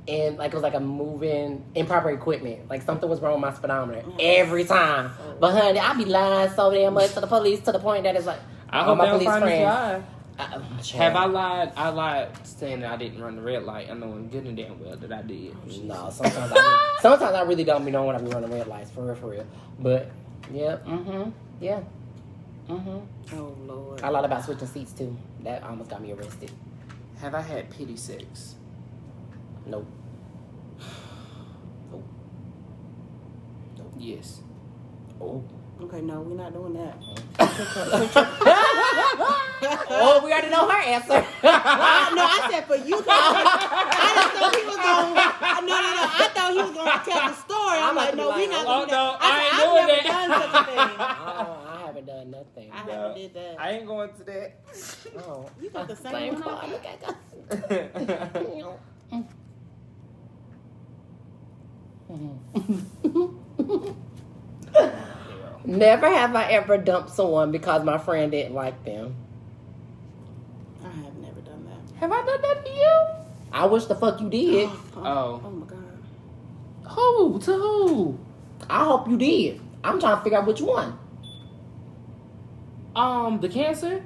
and like it was like a moving improper equipment. Like something was wrong with my speedometer every time. But honey, I be lying so damn much to the police to the point that it's like, I hope my they don't police find this friends. lie. Have I lied? I lied saying that I didn't run the red light. I know good and damn well that I did. No, sometimes I really don't be knowing when I be running red lights, for real. But yeah, yeah. Oh Lord. I lied about switching seats too. That almost got me arrested. Have I had pity sex? Nope. Yes. Oh. Okay, no, we're not doing that. Oh, we already know her answer. No, I said for you. I just thought he was going. No. I thought he was going to tell the story. I'm like, no, we're not going to do that. I've never done such a thing. I haven't done nothing. I haven't did that. I ain't going to that. Oh, You got the same one. Look at that. Never have I ever dumped someone because my friend didn't like them. I have never done that. Have I done that to you? I wish the fuck you did. Oh. Oh my God. Who? To who? I hope you did. I'm trying to figure out which one. The cancer?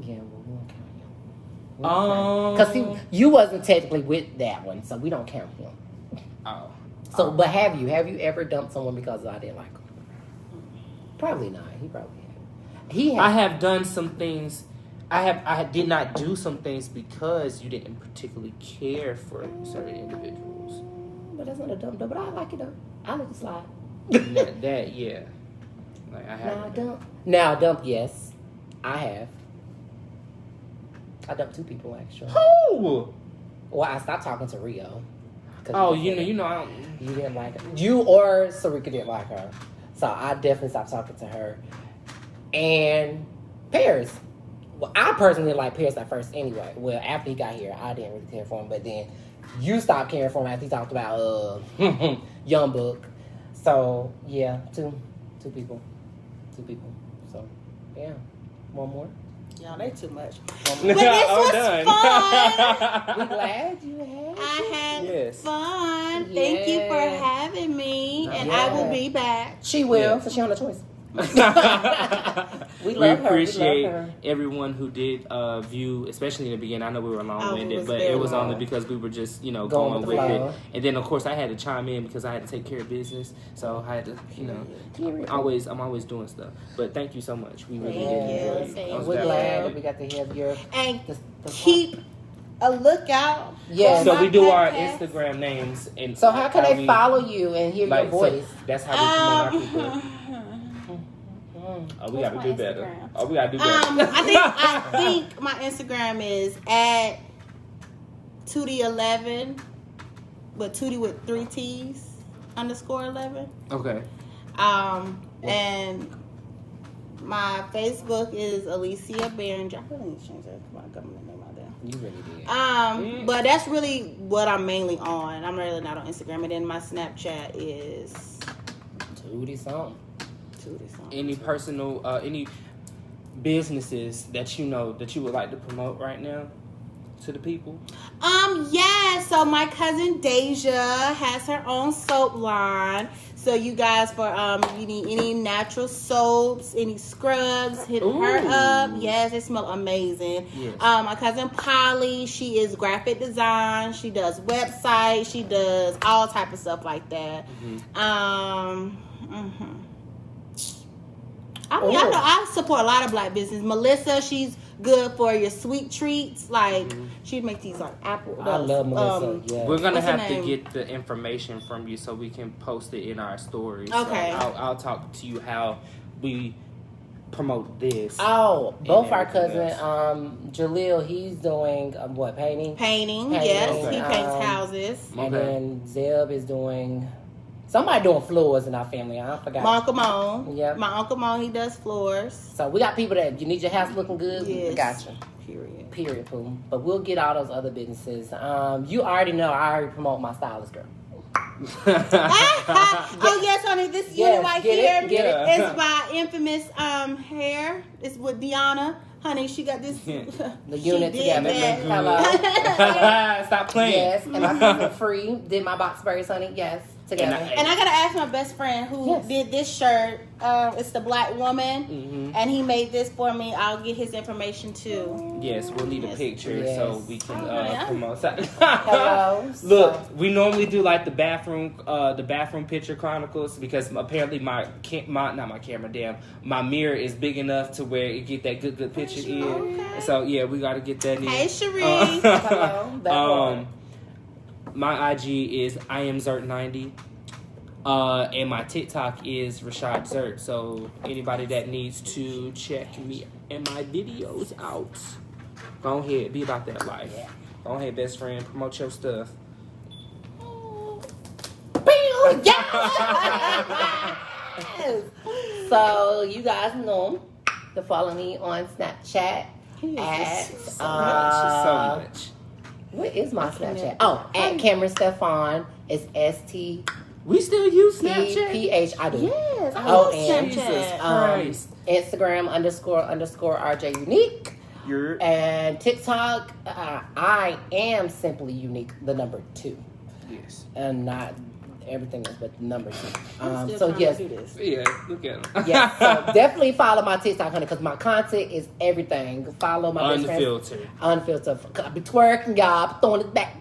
Yeah, well, we won't count him. Because you wasn't technically with that one, so we don't count him. Oh. So, but have you ever dumped someone because I didn't like him? Probably not. He probably had. I have done some things. I did not do some things because you didn't particularly care for certain individuals. But that's not a dump. But I like it though. I like to slide. that yeah. Like I have. Now dump, yes. I have. I dumped 2 people actually. Who? Well, I stopped talking to Rio. Oh, you know, I don't. You didn't like her. You or Sarika didn't like her. So I definitely stopped talking to her. And Paris. Well, I personally didn't like Paris at first anyway. Well, after he got here, I didn't really care for him. But then you stopped caring for him after he talked about Young Book. So, yeah, two people. 2 people. So, yeah. One more. Y'all, they too much. One But more. this was done. fun. We glad you had. I had Yes. fun. Thank you for Yeah. having me, and Yeah. I will be back. She will, Yeah. so she on a choice. We We love her. appreciate We love her. everyone who did view, especially in the beginning. I know we were long-winded, was but very it was only long. because we were just, Going going with with the it. flow. And then, of course, I had to chime in because I had to take care of business. So I had to, Period. I'm always doing stuff. But thank you so much. We really Thank did you. enjoy it. Thank I was We're glad glad we that we got to hear your And the keep a lookout. Yes. for So my we do our podcast. Instagram names. And So how can they we- follow you and hear like, your voice? So that's how we promote our people. Oh, we What's got to my do better. Instagram? Oh, we got to do better. I think my Instagram is at Tootie11, but Tootie with 3 T's _11. Okay. And my Facebook is Alicia Behringer. I really need to change that. My government name out there. You really did. But that's really what I'm mainly on. I'm really not on Instagram. And then my Snapchat is Tootie something. Tootie something. Any personal, any businesses that you know that you would like to promote right now to the people? Yeah, so my cousin Deja has her own soap line. So you guys, for you need any natural soaps, any scrubs, hit her up. Yes, they smell amazing. Yes. My cousin Polly, she is graphic design. She does websites. She does all type of stuff like that. I mean, I know I support a lot of black business. Melissa, she's good for your sweet treats. Like she'd make these like apple. I love Melissa. Yeah. We're gonna What's her have to name? get the information from you so we can post it in our stories. Okay. So I'll talk to you how we promote this. Oh, both our everything cousin, Jaleel, he's doing what, painting? Painting, Painting, yes, he paints um, houses. And Okay. then Zeb is doing somebody doing floors in our family. I forgot. My Uncle Mon. Yep. My Uncle Mon, he does floors. So we got people that you need your house looking good. Yes. We got you. Period. Period, poo. But we'll get all those other businesses. You already know I already promote my stylist girl. Oh yes, honey, this Yes, unit right get here it, get it. is by Infamous Hair. It's with Deanna. Honey, she got this. The unit did together. that. Hello. Stop playing. Yes, and my cousin Free did my box sprays, honey. Yes, together. And I gotta ask my best friend who Yes. did this shirt. It's the black woman, and he made this for me. I'll get his information too. Yes, we'll need a Yes. picture so we can yeah. promote. Hello. Look, So- we normally do like the bathroom picture chronicles because apparently my mirror is big enough to where it get that good picture in. Okay. So yeah, we got to get that in. Hey, Cherie. Hello. That part. My IG is IamZert90. And my TikTok is Rashad Zert. So anybody that needs to check me and my videos out, go ahead, be about that life. Yeah. Go ahead, best friend, promote your stuff. Yes. So you guys know to follow me on Snapchat at So much. what is my Snapchat? Oh, at Cameron Stefan. It's STEPH. We still use Snapchat. I do. Yes, I Oh, love and Snapchat. Christ. Instagram __ RJ Unique. You're And TikTok, I am simply unique, the number 2. yes. And not everything else, but the number 2. I'm still So trying yes, to do this. Yeah, look at him. yes. So definitely follow my TikTok, honey, because my content is everything. Follow my best friend. Unfiltered. Unfiltered. I be twerking, y'all. I be throwing it back.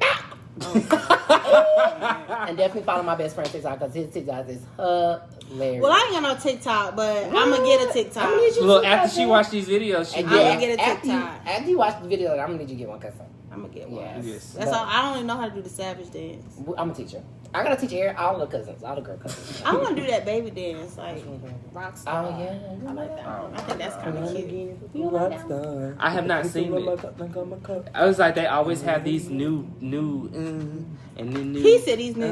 And definitely follow my best friend TikTok because his TikTok is hilarious. Well, I ain't got no TikTok, but I'm gonna get a TikTok. I'm gonna need you Look, to after she cousin. watched these videos, she And I'm did. gonna get a TikTok. After you watch the video, I'm gonna need you to get one cousin. I'm gonna get one. Yes. Yes. That's all. I don't even know how to do the Savage dance. I'm a teacher. I gotta teach all the cousins, all the girl cousins. I want to do that baby dance, like rock star. Oh yeah, I like that. I think that's kind of cute. You I like that? have not seen it. I was like, they always have these new, and then new. He said he's new.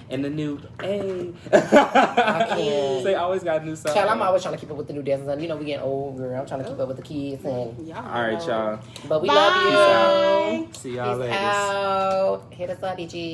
And the new, hey. I can't. They always got new songs. Child, I'm always trying to keep up with the new dances, and you know we getting old, girl. I'm trying to keep up with the kids, and Y'all All right, y'all. but we Bye. love you. See y'all Peace later. out. Hit us up, bitches.